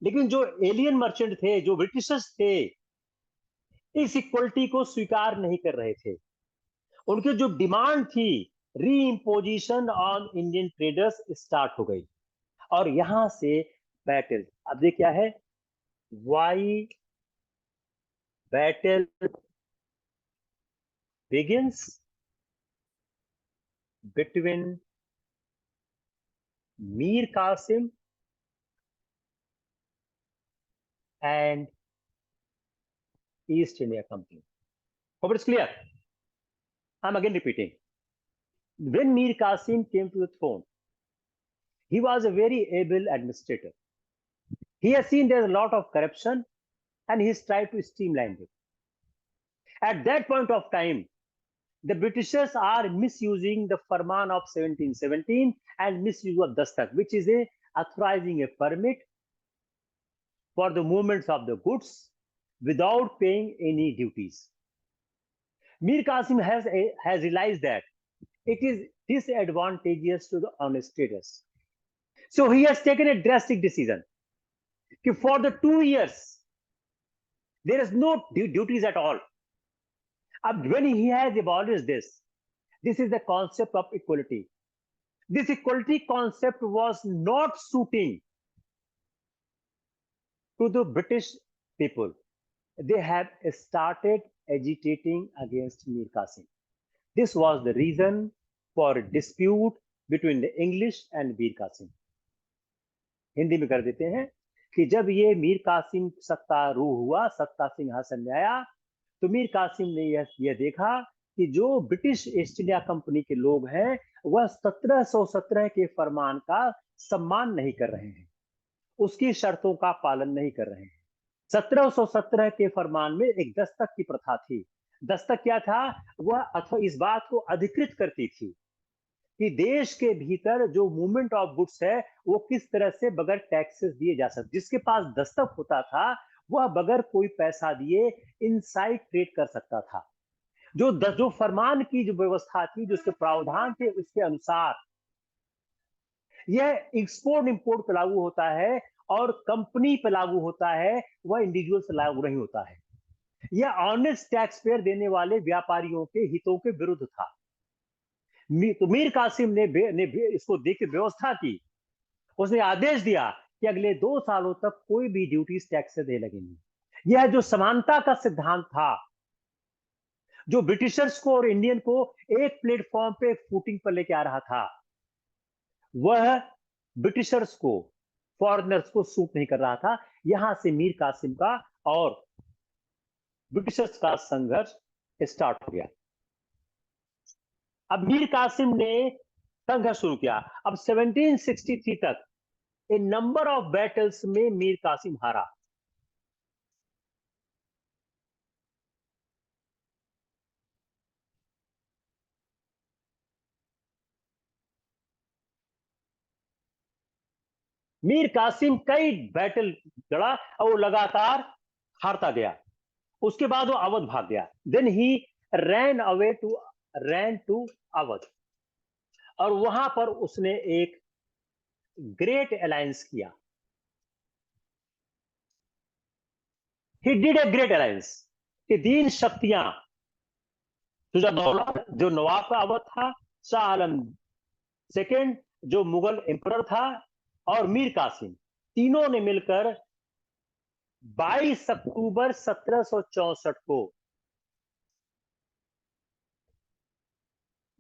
लेकिन जो एलियन मर्चेंट थे, जो ब्रिटिशर्स थे, इस इक्वलिटी को स्वीकार नहीं कर रहे थे। उनकी जो डिमांड थी, री imposition on Indian traders start हो गई। और यहां से बैटल, अब ये क्या है, why battle begins between Mir Qasim and East India Company. Hope it's clear. I am again repeating, when Mir Qasim came to the throne, he was a very able administrator. He has seen there's a lot of corruption and he's tried to streamline it. At that point of time, the Britishers are misusing the Farman of 1717 and misuse of Dastak, which is a authorizing a permit for the movements of the goods without paying any duties. Mir Qasim has realized that it is disadvantageous to the honest traders. So he has taken a drastic decision. For the 2 years, there is no duties at all. When he has abolished this, this is the concept of equality. This equality concept was not suiting to the British people. They have started agitating against Mir Qasim. This was the reason for a dispute between the English and Mir Qasim. Hindi में कर देते हैं कि जब ये मीर कासिम सत्तारूढ़ हुआ, सत्ता सिंहासन में आया, तो मीर कासिम ने यह देखा कि जो ब्रिटिश ईस्ट इंडिया कंपनी के लोग हैं वह 1717 के फरमान का सम्मान नहीं कर रहे हैं, उसकी शर्तों का पालन नहीं कर रहे हैं। 1717 के फरमान में एक दस्तक की प्रथा थी। दस्तक क्या था, वह अथवा इस बात को अधिकृत करती थी कि देश के भीतर जो मूवमेंट ऑफ गुड्स है वो किस तरह से बगैर टैक्सेस दिए जा सकते। जिसके पास दस्तक होता था वह बगैर कोई पैसा दिए इनसाइड ट्रेड कर सकता था। जो फरमान की जो व्यवस्था थी, जो उसके प्रावधान थे, उसके अनुसार यह एक्सपोर्ट इंपोर्ट पे लागू होता है और कंपनी पे लागू होता है, वह इंडिविजुअल से लागू नहीं होता है। यह ऑनेस्ट टैक्स पेयर देने वाले व्यापारियों के हितों के विरुद्ध था। तो मीर कासिम ने इसको देख के व्यवस्था की। उसने आदेश दिया कि अगले 2 सालों तक कोई भी ड्यूटीज टैक्स से नहीं लगेंगी। यह जो समानता का सिद्धांत था, जो ब्रिटिशर्स को और इंडियन को एक प्लेटफॉर्म पे फूटिंग पर लेके आ रहा था, वह ब्रिटिशर्स को, फॉरेनर्स को सूट नहीं कर रहा था। यहां से मीर कासिम का और ब्रिटिशर्स का संघर्ष स्टार्ट हो गया। अब मीर कासिम ने संघर्ष शुरू किया। अब 1763 तक ए नंबर ऑफ बैटल्स में मीर कासिम हारा। मीर कासिम कई बैटल लड़ा और वो लगातार हारता गया। उसके बाद वो अवध भाग गया। Then he ran to Awadh, और वहां पर उसने एक ग्रेट अलायंस किया। He did a great alliance कि 3 शक्तियां, शुजा-उद-दौला जो नवाब का अवध था, शाह आलम सेकेंड जो मुगल एम्परर था, और मीर कासिम, तीनों ने मिलकर 22 अक्टूबर 1764 को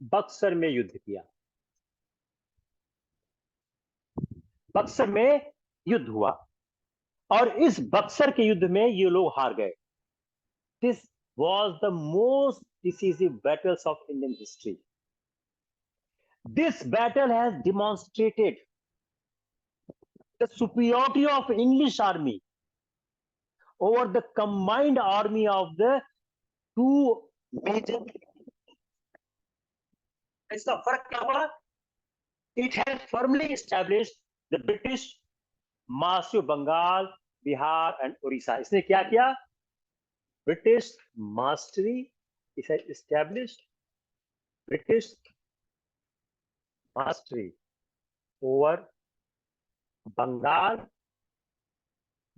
बक्सर में युद्ध किया। बक्सर में युद्ध हुआ और इस बक्सर के युद्ध में ये लोग हार गए। This was the most decisive battles of Indian history. This battle has demonstrated the superiority of English army over the combined army of the two major। इसका फर्क क्या हुआ It has firmly established the British mastery of Bengal, Bihar and Orissa. इसने क्या किया? British mastery. It has established British mastery over Bengal,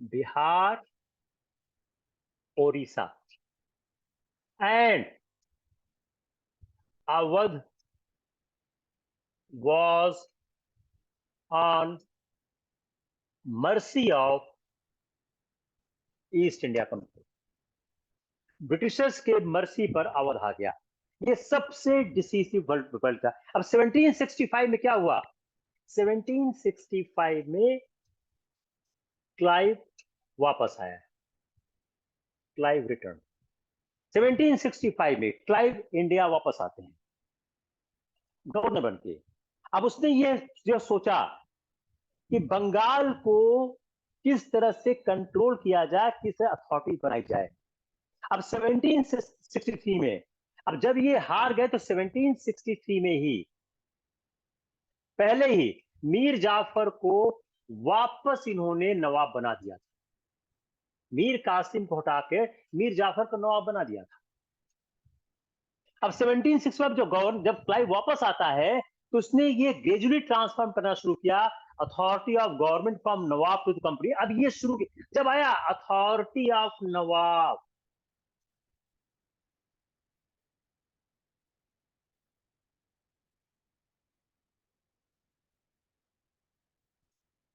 Bihar, Orissa, and Awadh was on mercy of east India company. Britishers के mercy पर अवध आ गया. ये सबसे decisive world था. अब 1765 में क्या हुआ? 1765 में क्लाइव वापस आया. Clive return. 1765 में क्लाइव इंडिया वापस आते हैं गवर्नर बन के. अब उसने ये सोचा कि बंगाल को किस तरह से कंट्रोल किया जाए, किस अथॉरिटी बनाई जाए. अब 1763 में, अब जब ये हार गए तो 1763 में ही पहले ही मीर जाफर को वापस इन्होंने नवाब बना दिया था. मीर कासिम को हटा के मीर जाफर को नवाब बना दिया था. अब 1765 जब क्लाइव वापस आता है तो उसने ये ग्रेजुअली ट्रांसफॉर्म करना शुरू किया, authority of government from nawab to the company. अब ये शुरू जब आया अथॉरिटी ऑफ नवाब,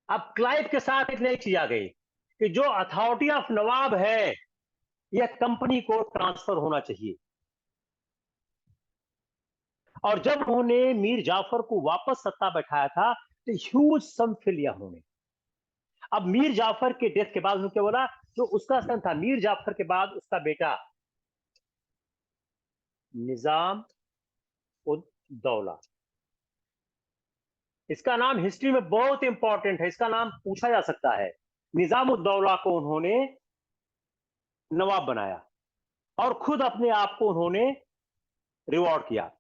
अब क्लाइव के साथ एक नई चीज आ गई कि जो अथॉरिटी ऑफ नवाब है यह कंपनी को ट्रांसफर होना चाहिए. और जब उन्होंने मीर जाफर को वापस सत्ता बैठाया था तो ह्यूज सम फिल लिया उन्होंने. अब मीर जाफर के डेथ के बाद उन्होंने क्या बोला, जो उसका सन था मीर जाफर के बाद उसका बेटा निजाम उद दौला. इसका नाम हिस्ट्री में बहुत इंपॉर्टेंट है, इसका नाम पूछा जा सकता है. निजाम उद दौला को उन्होंने नवाब बनाया और खुद अपने आप को उन्होंने रिवॉर्ड किया.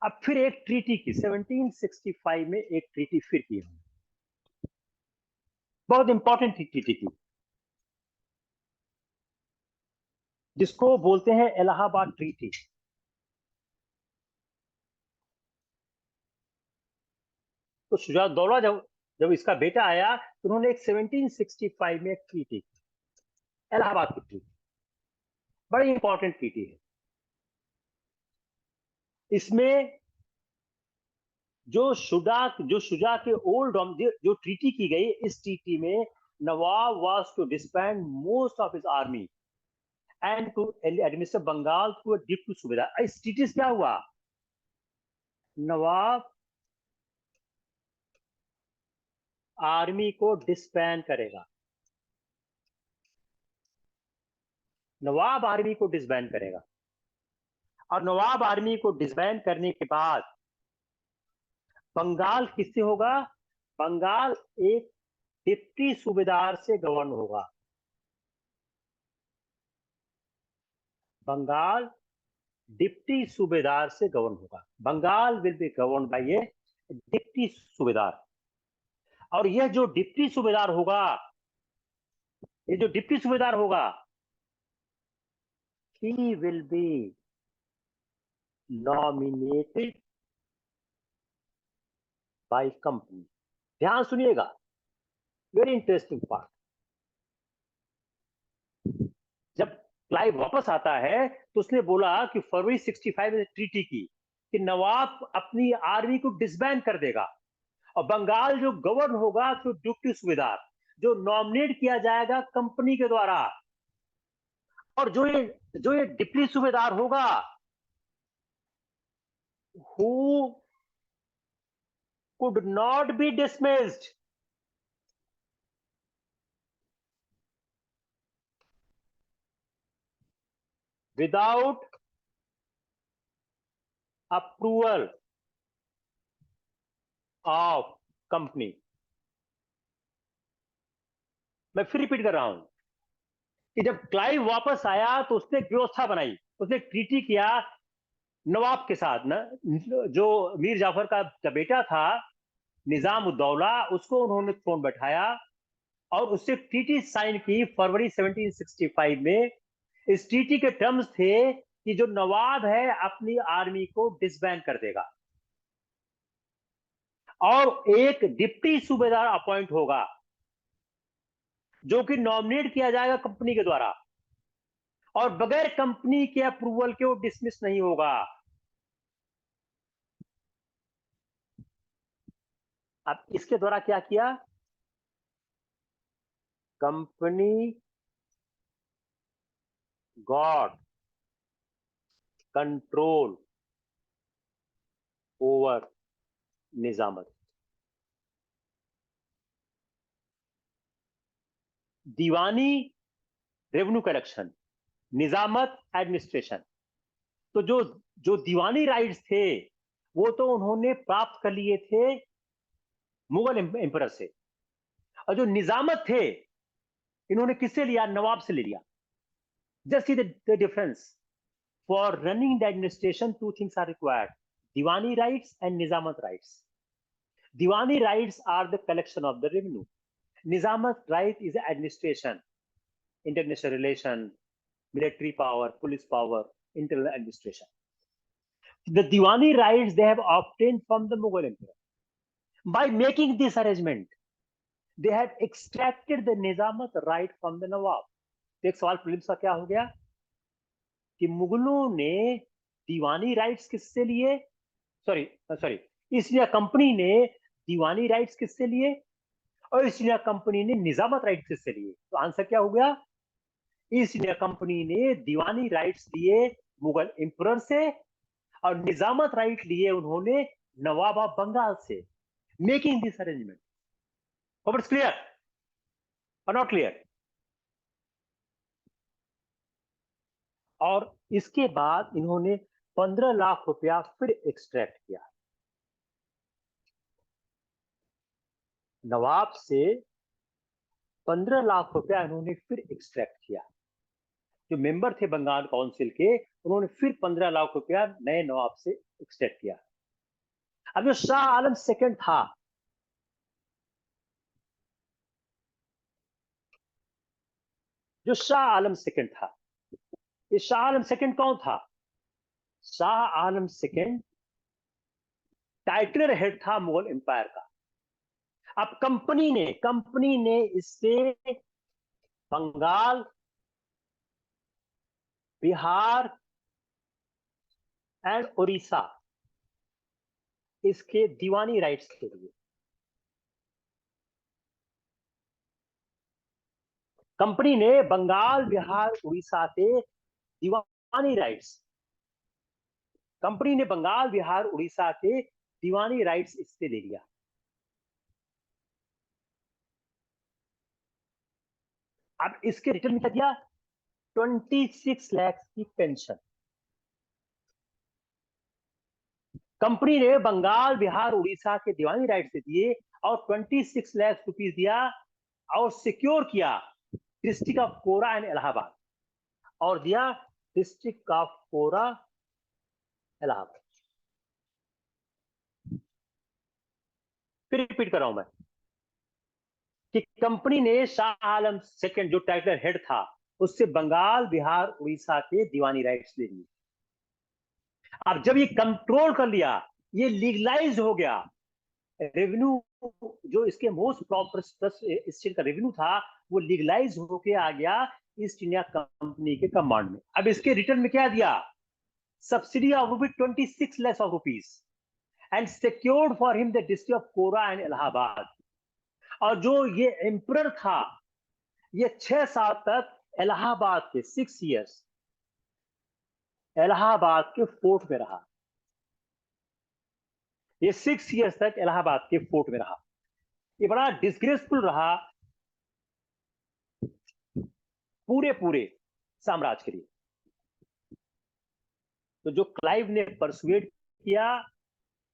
अब फिर एक ट्रीटी की 1765 में एक ट्रीटी फिर की, बहुत इंपॉर्टेंट ट्रीटी की, जिसको बोलते हैं इलाहाबाद ट्रीटी. तो शुजाउद्दौला जब जब इसका बेटा आया तो उन्होंने एक 1765 में एक ट्रीटी की, इलाहाबाद की ट्रीटी. बड़ी इंपॉर्टेंट ट्रीटी है. इसमें जो शुजा के ओल्ड जो ट्रीटी की गई, इस ट्रीटी में nawab was to disband most of his army and to administer Bengal through a deputy subedar. इस ट्रीटी से क्या हुआ? नवाब आर्मी को डिस्बैंड करेगा. नवाब आर्मी को डिस्बैंड करेगा और नवाब आर्मी को डिस्बैंड करने के बाद बंगाल किससे होगा? बंगाल एक डिप्टी सूबेदार से गवर्न होगा. बंगाल डिप्टी सूबेदार से गवर्न होगा. Bengal will be govern by a deputy subedar. और यह जो डिप्टी सूबेदार होगा, ये जो डिप्टी सूबेदार होगा, he will be nominated by company. ध्यान सुनिएगा, वेरी इंटरेस्टिंग पार्ट. जब क्लाइव वापस आता है तो उसने बोला कि फरवरी 65 में ट्रीटी की कि नवाब अपनी आर्मी को डिसबैंड कर देगा और बंगाल जो गवर्न होगा तो डिप्टी सूबेदार जो नॉमिनेट किया जाएगा कंपनी के द्वारा. और जो ये डिप्टी सूबेदार होगा who could not be dismissed without approval of company. मैं फिर रिपीट कर रहा हूं कि जब क्लाइव वापस आया तो उसने व्यवस्था बनाई, उसने ट्रीटी किया नवाब के साथ ना, जो मीर जाफर का बेटा था निजामुद्दौला, उसको उन्होंने थ्रोन बैठाया और उससे ट्रीटी साइन की फरवरी 1765 में। इस ट्रीटी के टर्म्स थे कि जो नवाब है अपनी आर्मी को डिसबैंड कर देगा और एक डिप्टी सूबेदार अपॉइंट होगा जो कि नॉमिनेट किया जाएगा कंपनी के द्वारा, और बगैर कंपनी के अप्रूवल के वो डिसमिस नहीं होगा। अब इसके द्वारा क्या किया, कंपनी गॉट कंट्रोल ओवर निजामत। दीवानी रेवेन्यू कलेक्शन, निजामत एडमिनिस्ट्रेशन। तो जो जो दीवानी राइट्स थे वो तो उन्होंने प्राप्त कर लिए थे मुगल एम्परर से, और जो निजामत थे इन्होंने किससे लिया, नवाब से ले लिया। Just see the difference. For running the administration two things are required, diwani rights and nizamat rights. Diwani rights are the collection of the revenue, nizamat right is administration, international relation, military power, police power, internal administration. The Diwani rights they have obtained from the Mughal emperor. By making this arrangement, they have extracted the Nizamat right from the Nawab. एक सवाल prelims का क्या हो गया कि मुगलों ने दीवानी rights किससे लिए, sorry sorry east India Company ने दीवानी राइट्स किससे लिए और ईस्ट इंडिया कंपनी ने निजामत राइट्स किससे लिए। तो आंसर क्या हो गया, ईस्ट इंडिया कंपनी ने दीवानी राइट्स लिए मुगल एम्परर से और निजामत राइट लिए उन्होंने नवाब ऑफ बंगाल से, making this arrangement. Hope it's clear और नॉट क्लियर। और इसके बाद इन्होंने 15 लाख रुपया फिर एक्सट्रैक्ट किया नवाब से, 15 लाख रुपया इन्होंने फिर एक्सट्रैक्ट किया। जो मेंबर थे बंगाल काउंसिल के उन्होंने फिर 15 लाख रुपया नए नवाब से एक्सट्रैक्ट किया। अब जो शाह आलम सेकंड था, जो शाह आलम सेकंड था, ये शाह आलम सेकंड कौन था, Shah Alam second Tytler head था मुगल एम्पायर का। अब कंपनी ने इससे बंगाल, बिहार एंड उड़ीसा इसके दीवानी राइट्स के लिए, कंपनी ने बंगाल, बिहार, उड़ीसा से दीवानी राइट्स, कंपनी ने बंगाल, बिहार, उड़ीसा के दीवानी राइट्स इससे ले लिया। अब इसके रिटर्न में क्या दिया, 26 लाख की पेंशन। कंपनी ने बंगाल, बिहार, उड़ीसा के दीवानी राइट से दिए और 26 लाख रुपीस दिया और सिक्योर किया district of Kora and Allahabad, और दिया डिस्ट्रिक्ट ऑफ कोरा इलाहाबाद। फिर रिपीट कर रहा हूं मैं कि कंपनी ने शाह आलम सेकंड जो टाइटलर हेड था उससे बंगाल, बिहार, उड़ीसा के दीवानी राइट्स ले लिए। अब जब ये कंट्रोल कर लिया, ये लीगलाइज हो गया, रेवेन्यू जो इसके मोस्ट प्रॉपर स्टेट का रेवेन्यू था वो लीगलाइज होके आ गया ईस्ट इंडिया कंपनी के कमांड में। अब इसके रिटर्न में क्या दिया, subsidy of rupees 26 lakh of rupees and secured for him the district of Kora and Allahabad. और जो ये एम्परर था ये 6 साल तक इलाहाबाद के 6 इयर्स इलाहाबाद के फोर्ट में रहा। ये 6 इयर्स तक इलाहाबाद के फोर्ट में रहा। ये बड़ा डिस्ग्रेसफुल रहा पूरे साम्राज्य के लिए। तो जो क्लाइव ने परसुएट किया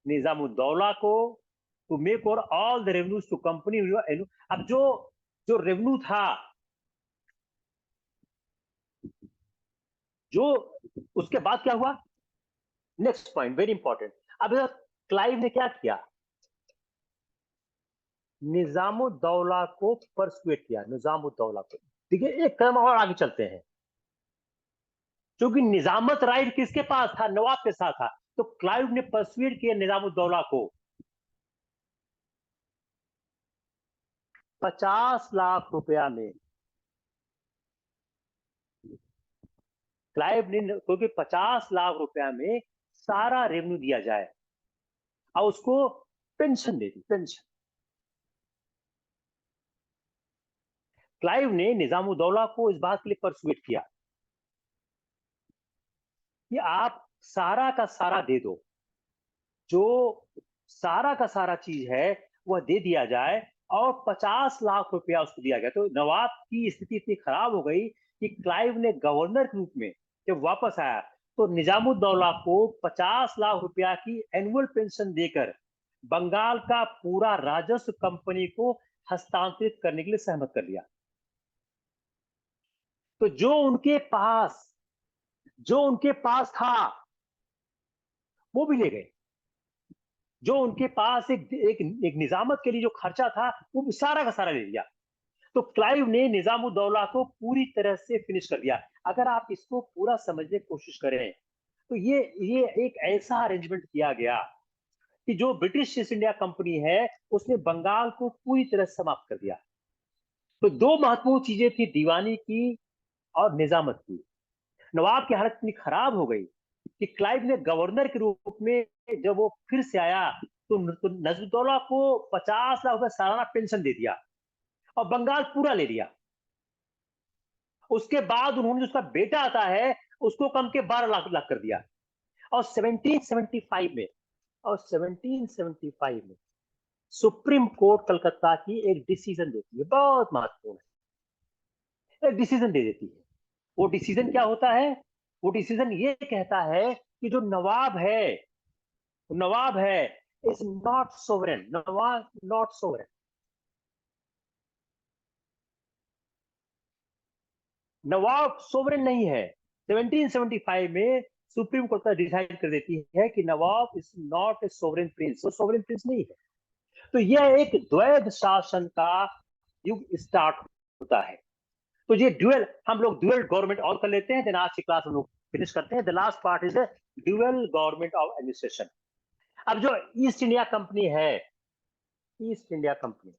निजामुद्दौला को to make over all the revenues to company. अब जो जो रेवेन्यू था, जो उसके बाद क्या हुआ, नेक्स्ट पॉइंट वेरी इंपॉर्टेंट। अब क्लाइव ने क्या किया, निजामुद्दौला को परसुएट किया, निजामुद्दौला को। देखिए एक कदम और आगे चलते हैं, क्योंकि निजामत राइट किसके पास था, नवाब के साथ था। तो क्लाइव ने परसुएट किया निजामुद्दौला को 50 लाख रुपया में। क्लाइव ने, क्योंकि 50 लाख रुपया में सारा रेवेन्यू दिया जाए और उसको पेंशन दे दी, पेंशन। क्लाइव ने निजामुद्दौला को इस बात के लिए परसुएट किया कि आप सारा का सारा दे दो, जो सारा का सारा चीज है वह दे दिया जाए, और 50 लाख रुपया उसको दिया गया। तो नवाब की स्थिति इतनी खराब हो गई कि क्लाइव ने गवर्नर के रूप में जब वापस आया तो निजामुद्दौला को 50 लाख रुपया की एनुअल पेंशन देकर बंगाल का पूरा राजस्व कंपनी को हस्तांतरित करने के लिए सहमत कर लिया। तो जो उनके पास था वो भी ले गए। जो उनके पास एक निजामत के लिए जो खर्चा था वो सारा का सारा ले लिया। तो क्लाइव ने निजामुद्दौला को पूरी तरह से फिनिश कर दिया। अगर आप इसको पूरा समझने की कोशिश करें तो ये एक ऐसा अरेंजमेंट किया गया कि जो ब्रिटिश ईस्ट इंडिया कंपनी है उसने बंगाल को पूरी तरह समाप्त कर दिया। तो दो महत्वपूर्ण चीजें थी, दीवानी की और निजामत की। नवाब की हालत इतनी खराब हो गई कि क्लाइव ने गवर्नर के रूप में जब वो फिर से आया तो नजरुद्दौला को 50 लाख रुपए सालाना पेंशन दे दिया और बंगाल पूरा ले लिया। उसके बाद उन्होंने, उसका बेटा आता है, उसको कम के 12 लाख लाख कर दिया। और 1775 में और 1775 में सुप्रीम कोर्ट कलकत्ता की एक डिसीजन देती है, बहुत महत्वपूर्ण है, एक डिसीजन दे देती है। वो डिसीजन क्या होता है, वो डिसीजन ये कहता है कि जो नवाब है is not sovereign, Nawab not sovereign. Nawab sovereign नहीं है। 1775 में सुप्रीम कोर्ट का डिसाइड कर देती है कि nawab is not a sovereign prince, वो सोवरेन प्रिंस नहीं है। तो यह एक द्वैध शासन का युग स्टार्ट होता है। तो ये ड्यूअल, हम लोग ड्यूअल गवर्नमेंट और कर लेते हैं, देन आज की क्लास हम लोग फिनिश करते हैं। The last part is dual government of administration. अब जो ईस्ट इंडिया कंपनी है, ईस्ट इंडिया कंपनी,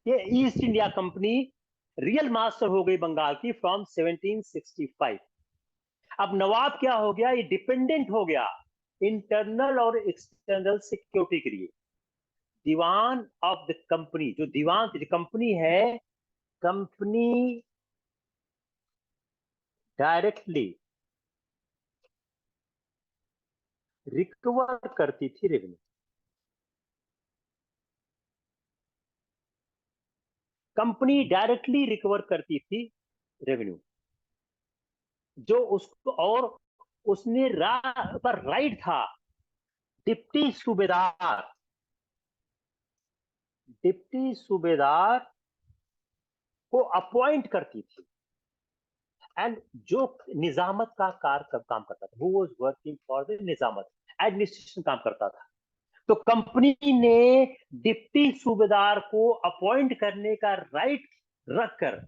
ये east India company real master हो गई बंगाल की फ्रॉम 1765। अब नवाब क्या हो गया, ये डिपेंडेंट हो गया इंटरनल और एक्सटर्नल सिक्योरिटी के लिए। दीवान ऑफ द कंपनी, जो दीवान जो कंपनी है, कंपनी डायरेक्टली रिकवर करती थी रेवेन्यू। कंपनी डायरेक्टली रिकवर करती थी रेवेन्यू, जो उसको, और उसने पर राइट था डिप्टी सूबेदार, डिप्टी सूबेदार को अपॉइंट करती थी। एंड जो निजामत का काम करता था, who was working for the Nizamat, administration काम करता था। तो कंपनी ने डिप्टी सूबेदार को अपॉइंट करने का राइट रखकर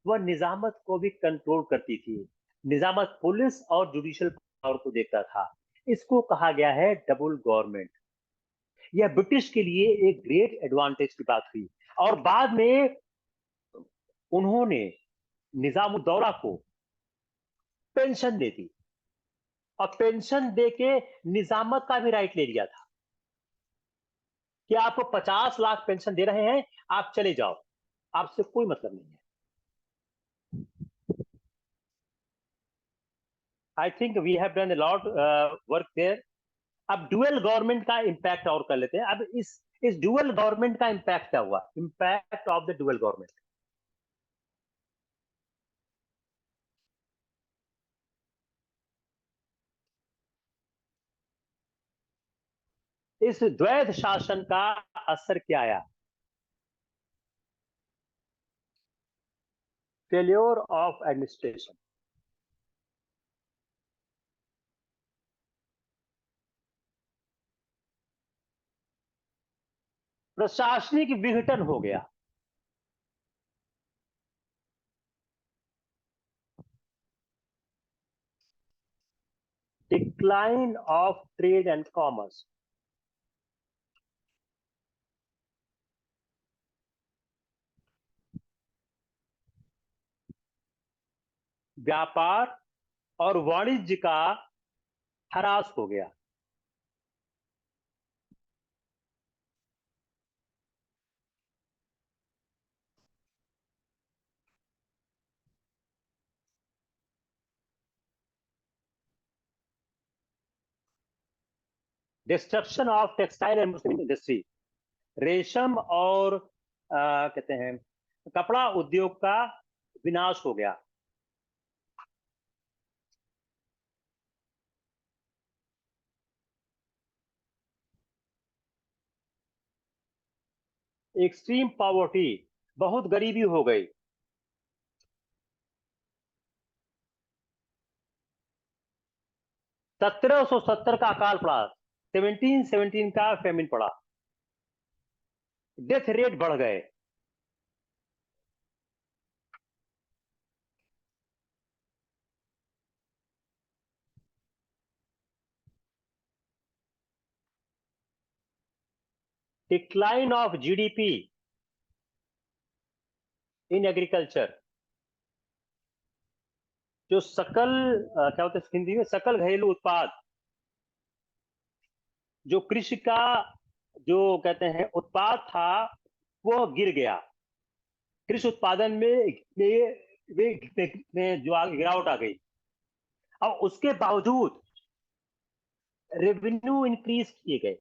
वह निजामत को भी कंट्रोल करती थी। निजामत पुलिस और जुडिशियल पावर को देखता था। इसको कहा गया है डबल गवर्नमेंट। यह ब्रिटिश के लिए एक ग्रेट एडवांटेज की बात हुई। और बाद में उन्होंने निजामुद्दौला को पेंशन दे दी और पेंशन देके निजामत का भी राइट ले लिया था कि आपको 50 लाख पेंशन दे रहे हैं, आप चले जाओ, आपसे कोई मतलब नहीं है। I think we have done a lot work there. अब डुअल गवर्नमेंट का इंपैक्ट और कर लेते हैं। अब इस डुअल गवर्नमेंट का इंपैक्ट क्या हुआ, impact of the dual government. इस द्वैध शासन का असर क्या आया, फेल्योर ऑफ एडमिनिस्ट्रेशन। प्रशासनिक विघटन हो गया। Decline of trade and commerce, व्यापार और वाणिज्य का ह्रास हो गया। Destruction of textile and industry, रेशम और कहते हैं कपड़ा उद्योग का विनाश हो गया। एक्सट्रीम पॉवर्टी, बहुत गरीबी हो गई। सत्रह सौ सत्तर का अकाल पड़ा, 1717 का फेमिन पड़ा, डेथ रेट बढ़ गए। Decline of GDP in agriculture, जो सकल क्या होता है हिंदी में, सकल घरेलू उत्पाद, जो कृषि का जो कहते हैं उत्पाद था वो गिर गया। कृषि उत्पादन में जो गिरावट आ गई। और उसके बावजूद रेवेन्यू इंक्रीज किए गए।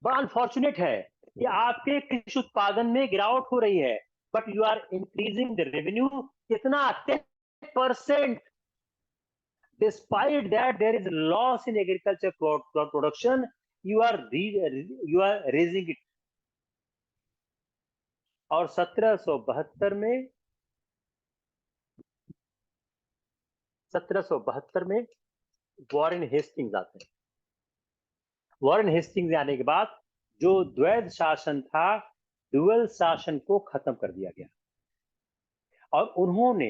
बड़ा अनफॉर्चुनेट है कि आपके कृषि उत्पादन में गिरावट हो रही है, but you are increasing the revenue कितना, 10%। Despite that there is loss in agriculture production, you are raising it। और 1772 में वॉरेन हेस्टिंग्स आते हैं। वॉरेन हेस्टिंग्स आने के बाद जो द्वैध शासन था, ड्यूअल शासन को खत्म कर दिया गया। और उन्होंने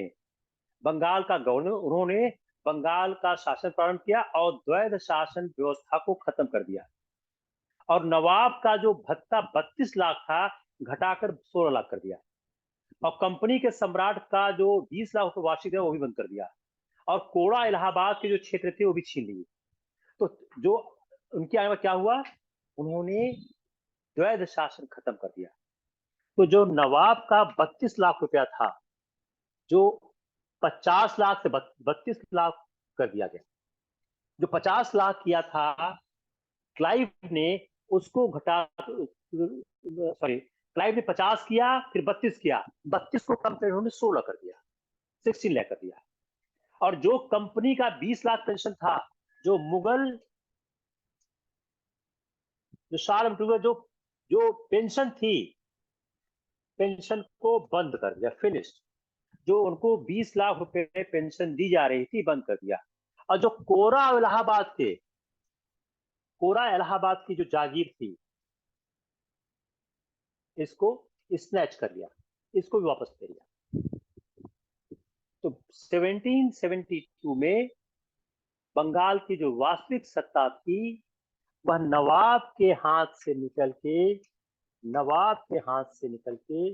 बंगाल का गवर्नर, उन्होंने बंगाल का शासन प्रारंभ किया और द्वैध शासन व्यवस्था को खत्म कर दिया। और नवाब का जो भत्ता 32 लाख था घटाकर 16 लाख कर दिया। और कंपनी के सम्राट का जो 20 लाख वार्षिक है वो भी बंद कर दिया। और कोड़ा इलाहाबाद के जो क्षेत्र थे वो भी छीन लिए। तो जो उनके आने में क्या हुआ, उन्होंने द्वैध शासन खत्म कर दिया। तो जो नवाब का 32 लाख रुपया था, जो 50 लाख से 32 लाख कर दिया गया। जो 50 लाख किया था, क्लाइव ने उसको घटा, सॉरी, क्लाइव ने 50 किया, फिर 32 किया, 32 को कम कर उन्होंने 16 कर दिया, 16 लाख कर दिया। और जो कंपनी का 20 लाख पेंशन था, जो मुगल जो शाल जो पेंशन थी, पेंशन को बंद कर दिया, फिनिश्ड। जो उनको 20 लाख रुपए पेंशन दी जा रही थी, बंद कर दिया। और जो कोरा इलाहाबाद की जो जागीर थी, इसको स्नैच कर लिया, इसको भी वापस ले लिया। तो 1772 में बंगाल की जो वास्तविक सत्ता थी वह नवाब के हाथ से निकल के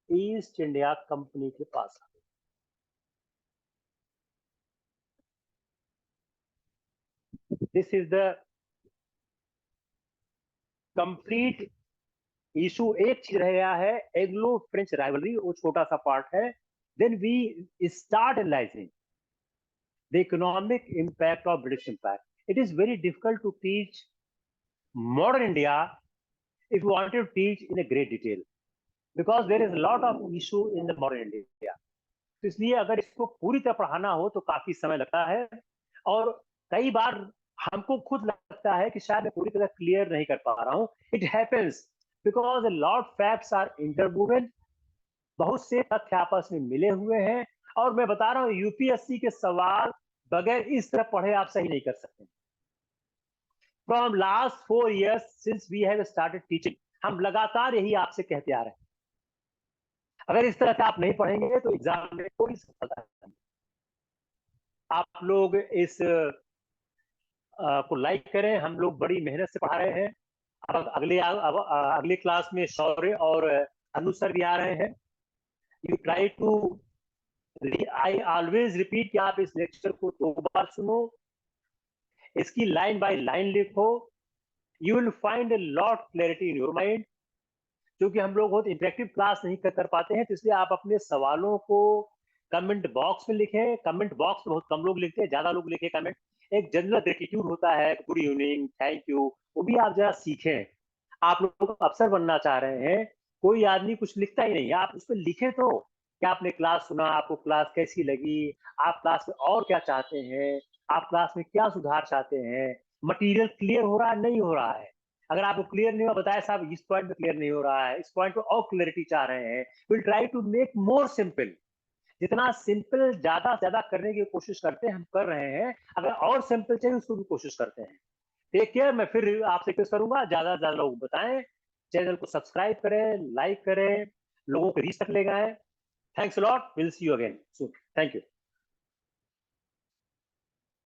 ईस्ट इंडिया कंपनी के पास आ गई। This is the complete issue. एक चीज रह गया है, एंग्लो फ्रेंच राइवलरी, वो छोटा सा पार्ट है। Then we start analysing the economic impact of British empire. It is very difficult to teach modern India if you want to teach in a great detail, because there is a lot of issue in the modern India. तो इसलिए अगर इसको पूरी तरह पढ़ाना हो तो काफी समय लगता है। और कई बार हमको खुद लगता है कि शायद मैं पूरी तरह क्लियर नहीं कर पा रहा हूं। It happens because lot facts are interwoven, बहुत से तथ्य आपस में मिले हुए हैं। और मैं बता रहा हूं यूपीएससी के सवाल बगैर इस तरह पढ़े आप सही नहीं कर सकते। From last 4 years since we have started teaching, हम लगातार यही आपसे कहते आ रहे हैं। अगर इस तरह से आप नहीं पढ़ेंगे तो एग्जाम में कोई सफलता नहीं। आप लोग इस को लाइक करें, हम लोग बड़ी मेहनत से पढ़ा रहे हैं। अब अगली क्लास में शौर्य और अनु सर भी आ रहे हैं। You try to, I always repeat कि आप इस लेक्चर को 2 बार सुनो, इसकी लाइन बाय लाइन लिखो, you will find a lot clarity in your mind. क्योंकि हम लोग बहुत इंटरेक्टिव क्लास नहीं कर पाते हैं, तो इसलिए आप अपने सवालों को कमेंट बॉक्स में लिखें। कमेंट बॉक्स में बहुत कम लोग लिखते हैं, ज्यादा लोग लिखे कमेंट। एक जनरल ग्रेटिट्यूड होता है, गुड इवनिंग, थैंक यू, वो भी आप जरा सीखें। आप लोग अफसर बनना चाह रहे हैं, कोई आदमी कुछ लिखता ही नहीं है, आप उस पर लिखे तो कि आपने क्लास सुना, आपको क्लास कैसी लगी, आप क्लास में और क्या चाहते हैं, आप क्लास में क्या सुधार चाहते हैं, मटेरियल क्लियर हो रहा है नहीं हो रहा है। अगर आपको क्लियर नहीं हुआ, बताया साहब इस पॉइंट पे क्लियर नहीं हो रहा है, इस पॉइंट पे और क्लैरिटी चाह रहे हैं, will try to make more simple. जितना सिंपल ज्यादा से ज्यादा करने की कोशिश करते हैं, हम कर रहे हैं। अगर और सिंपल चाहिए उसको भी कोशिश करते हैं। Take care. मैं फिर आपसे रिक्वेस्ट करूंगा, ज्यादा से ज्यादा लोग बताएं, चैनल को सब्सक्राइब करें, लाइक करें, लोगों को रीच तक ले गए। Thanks a lot, will see you again soon. Thank you.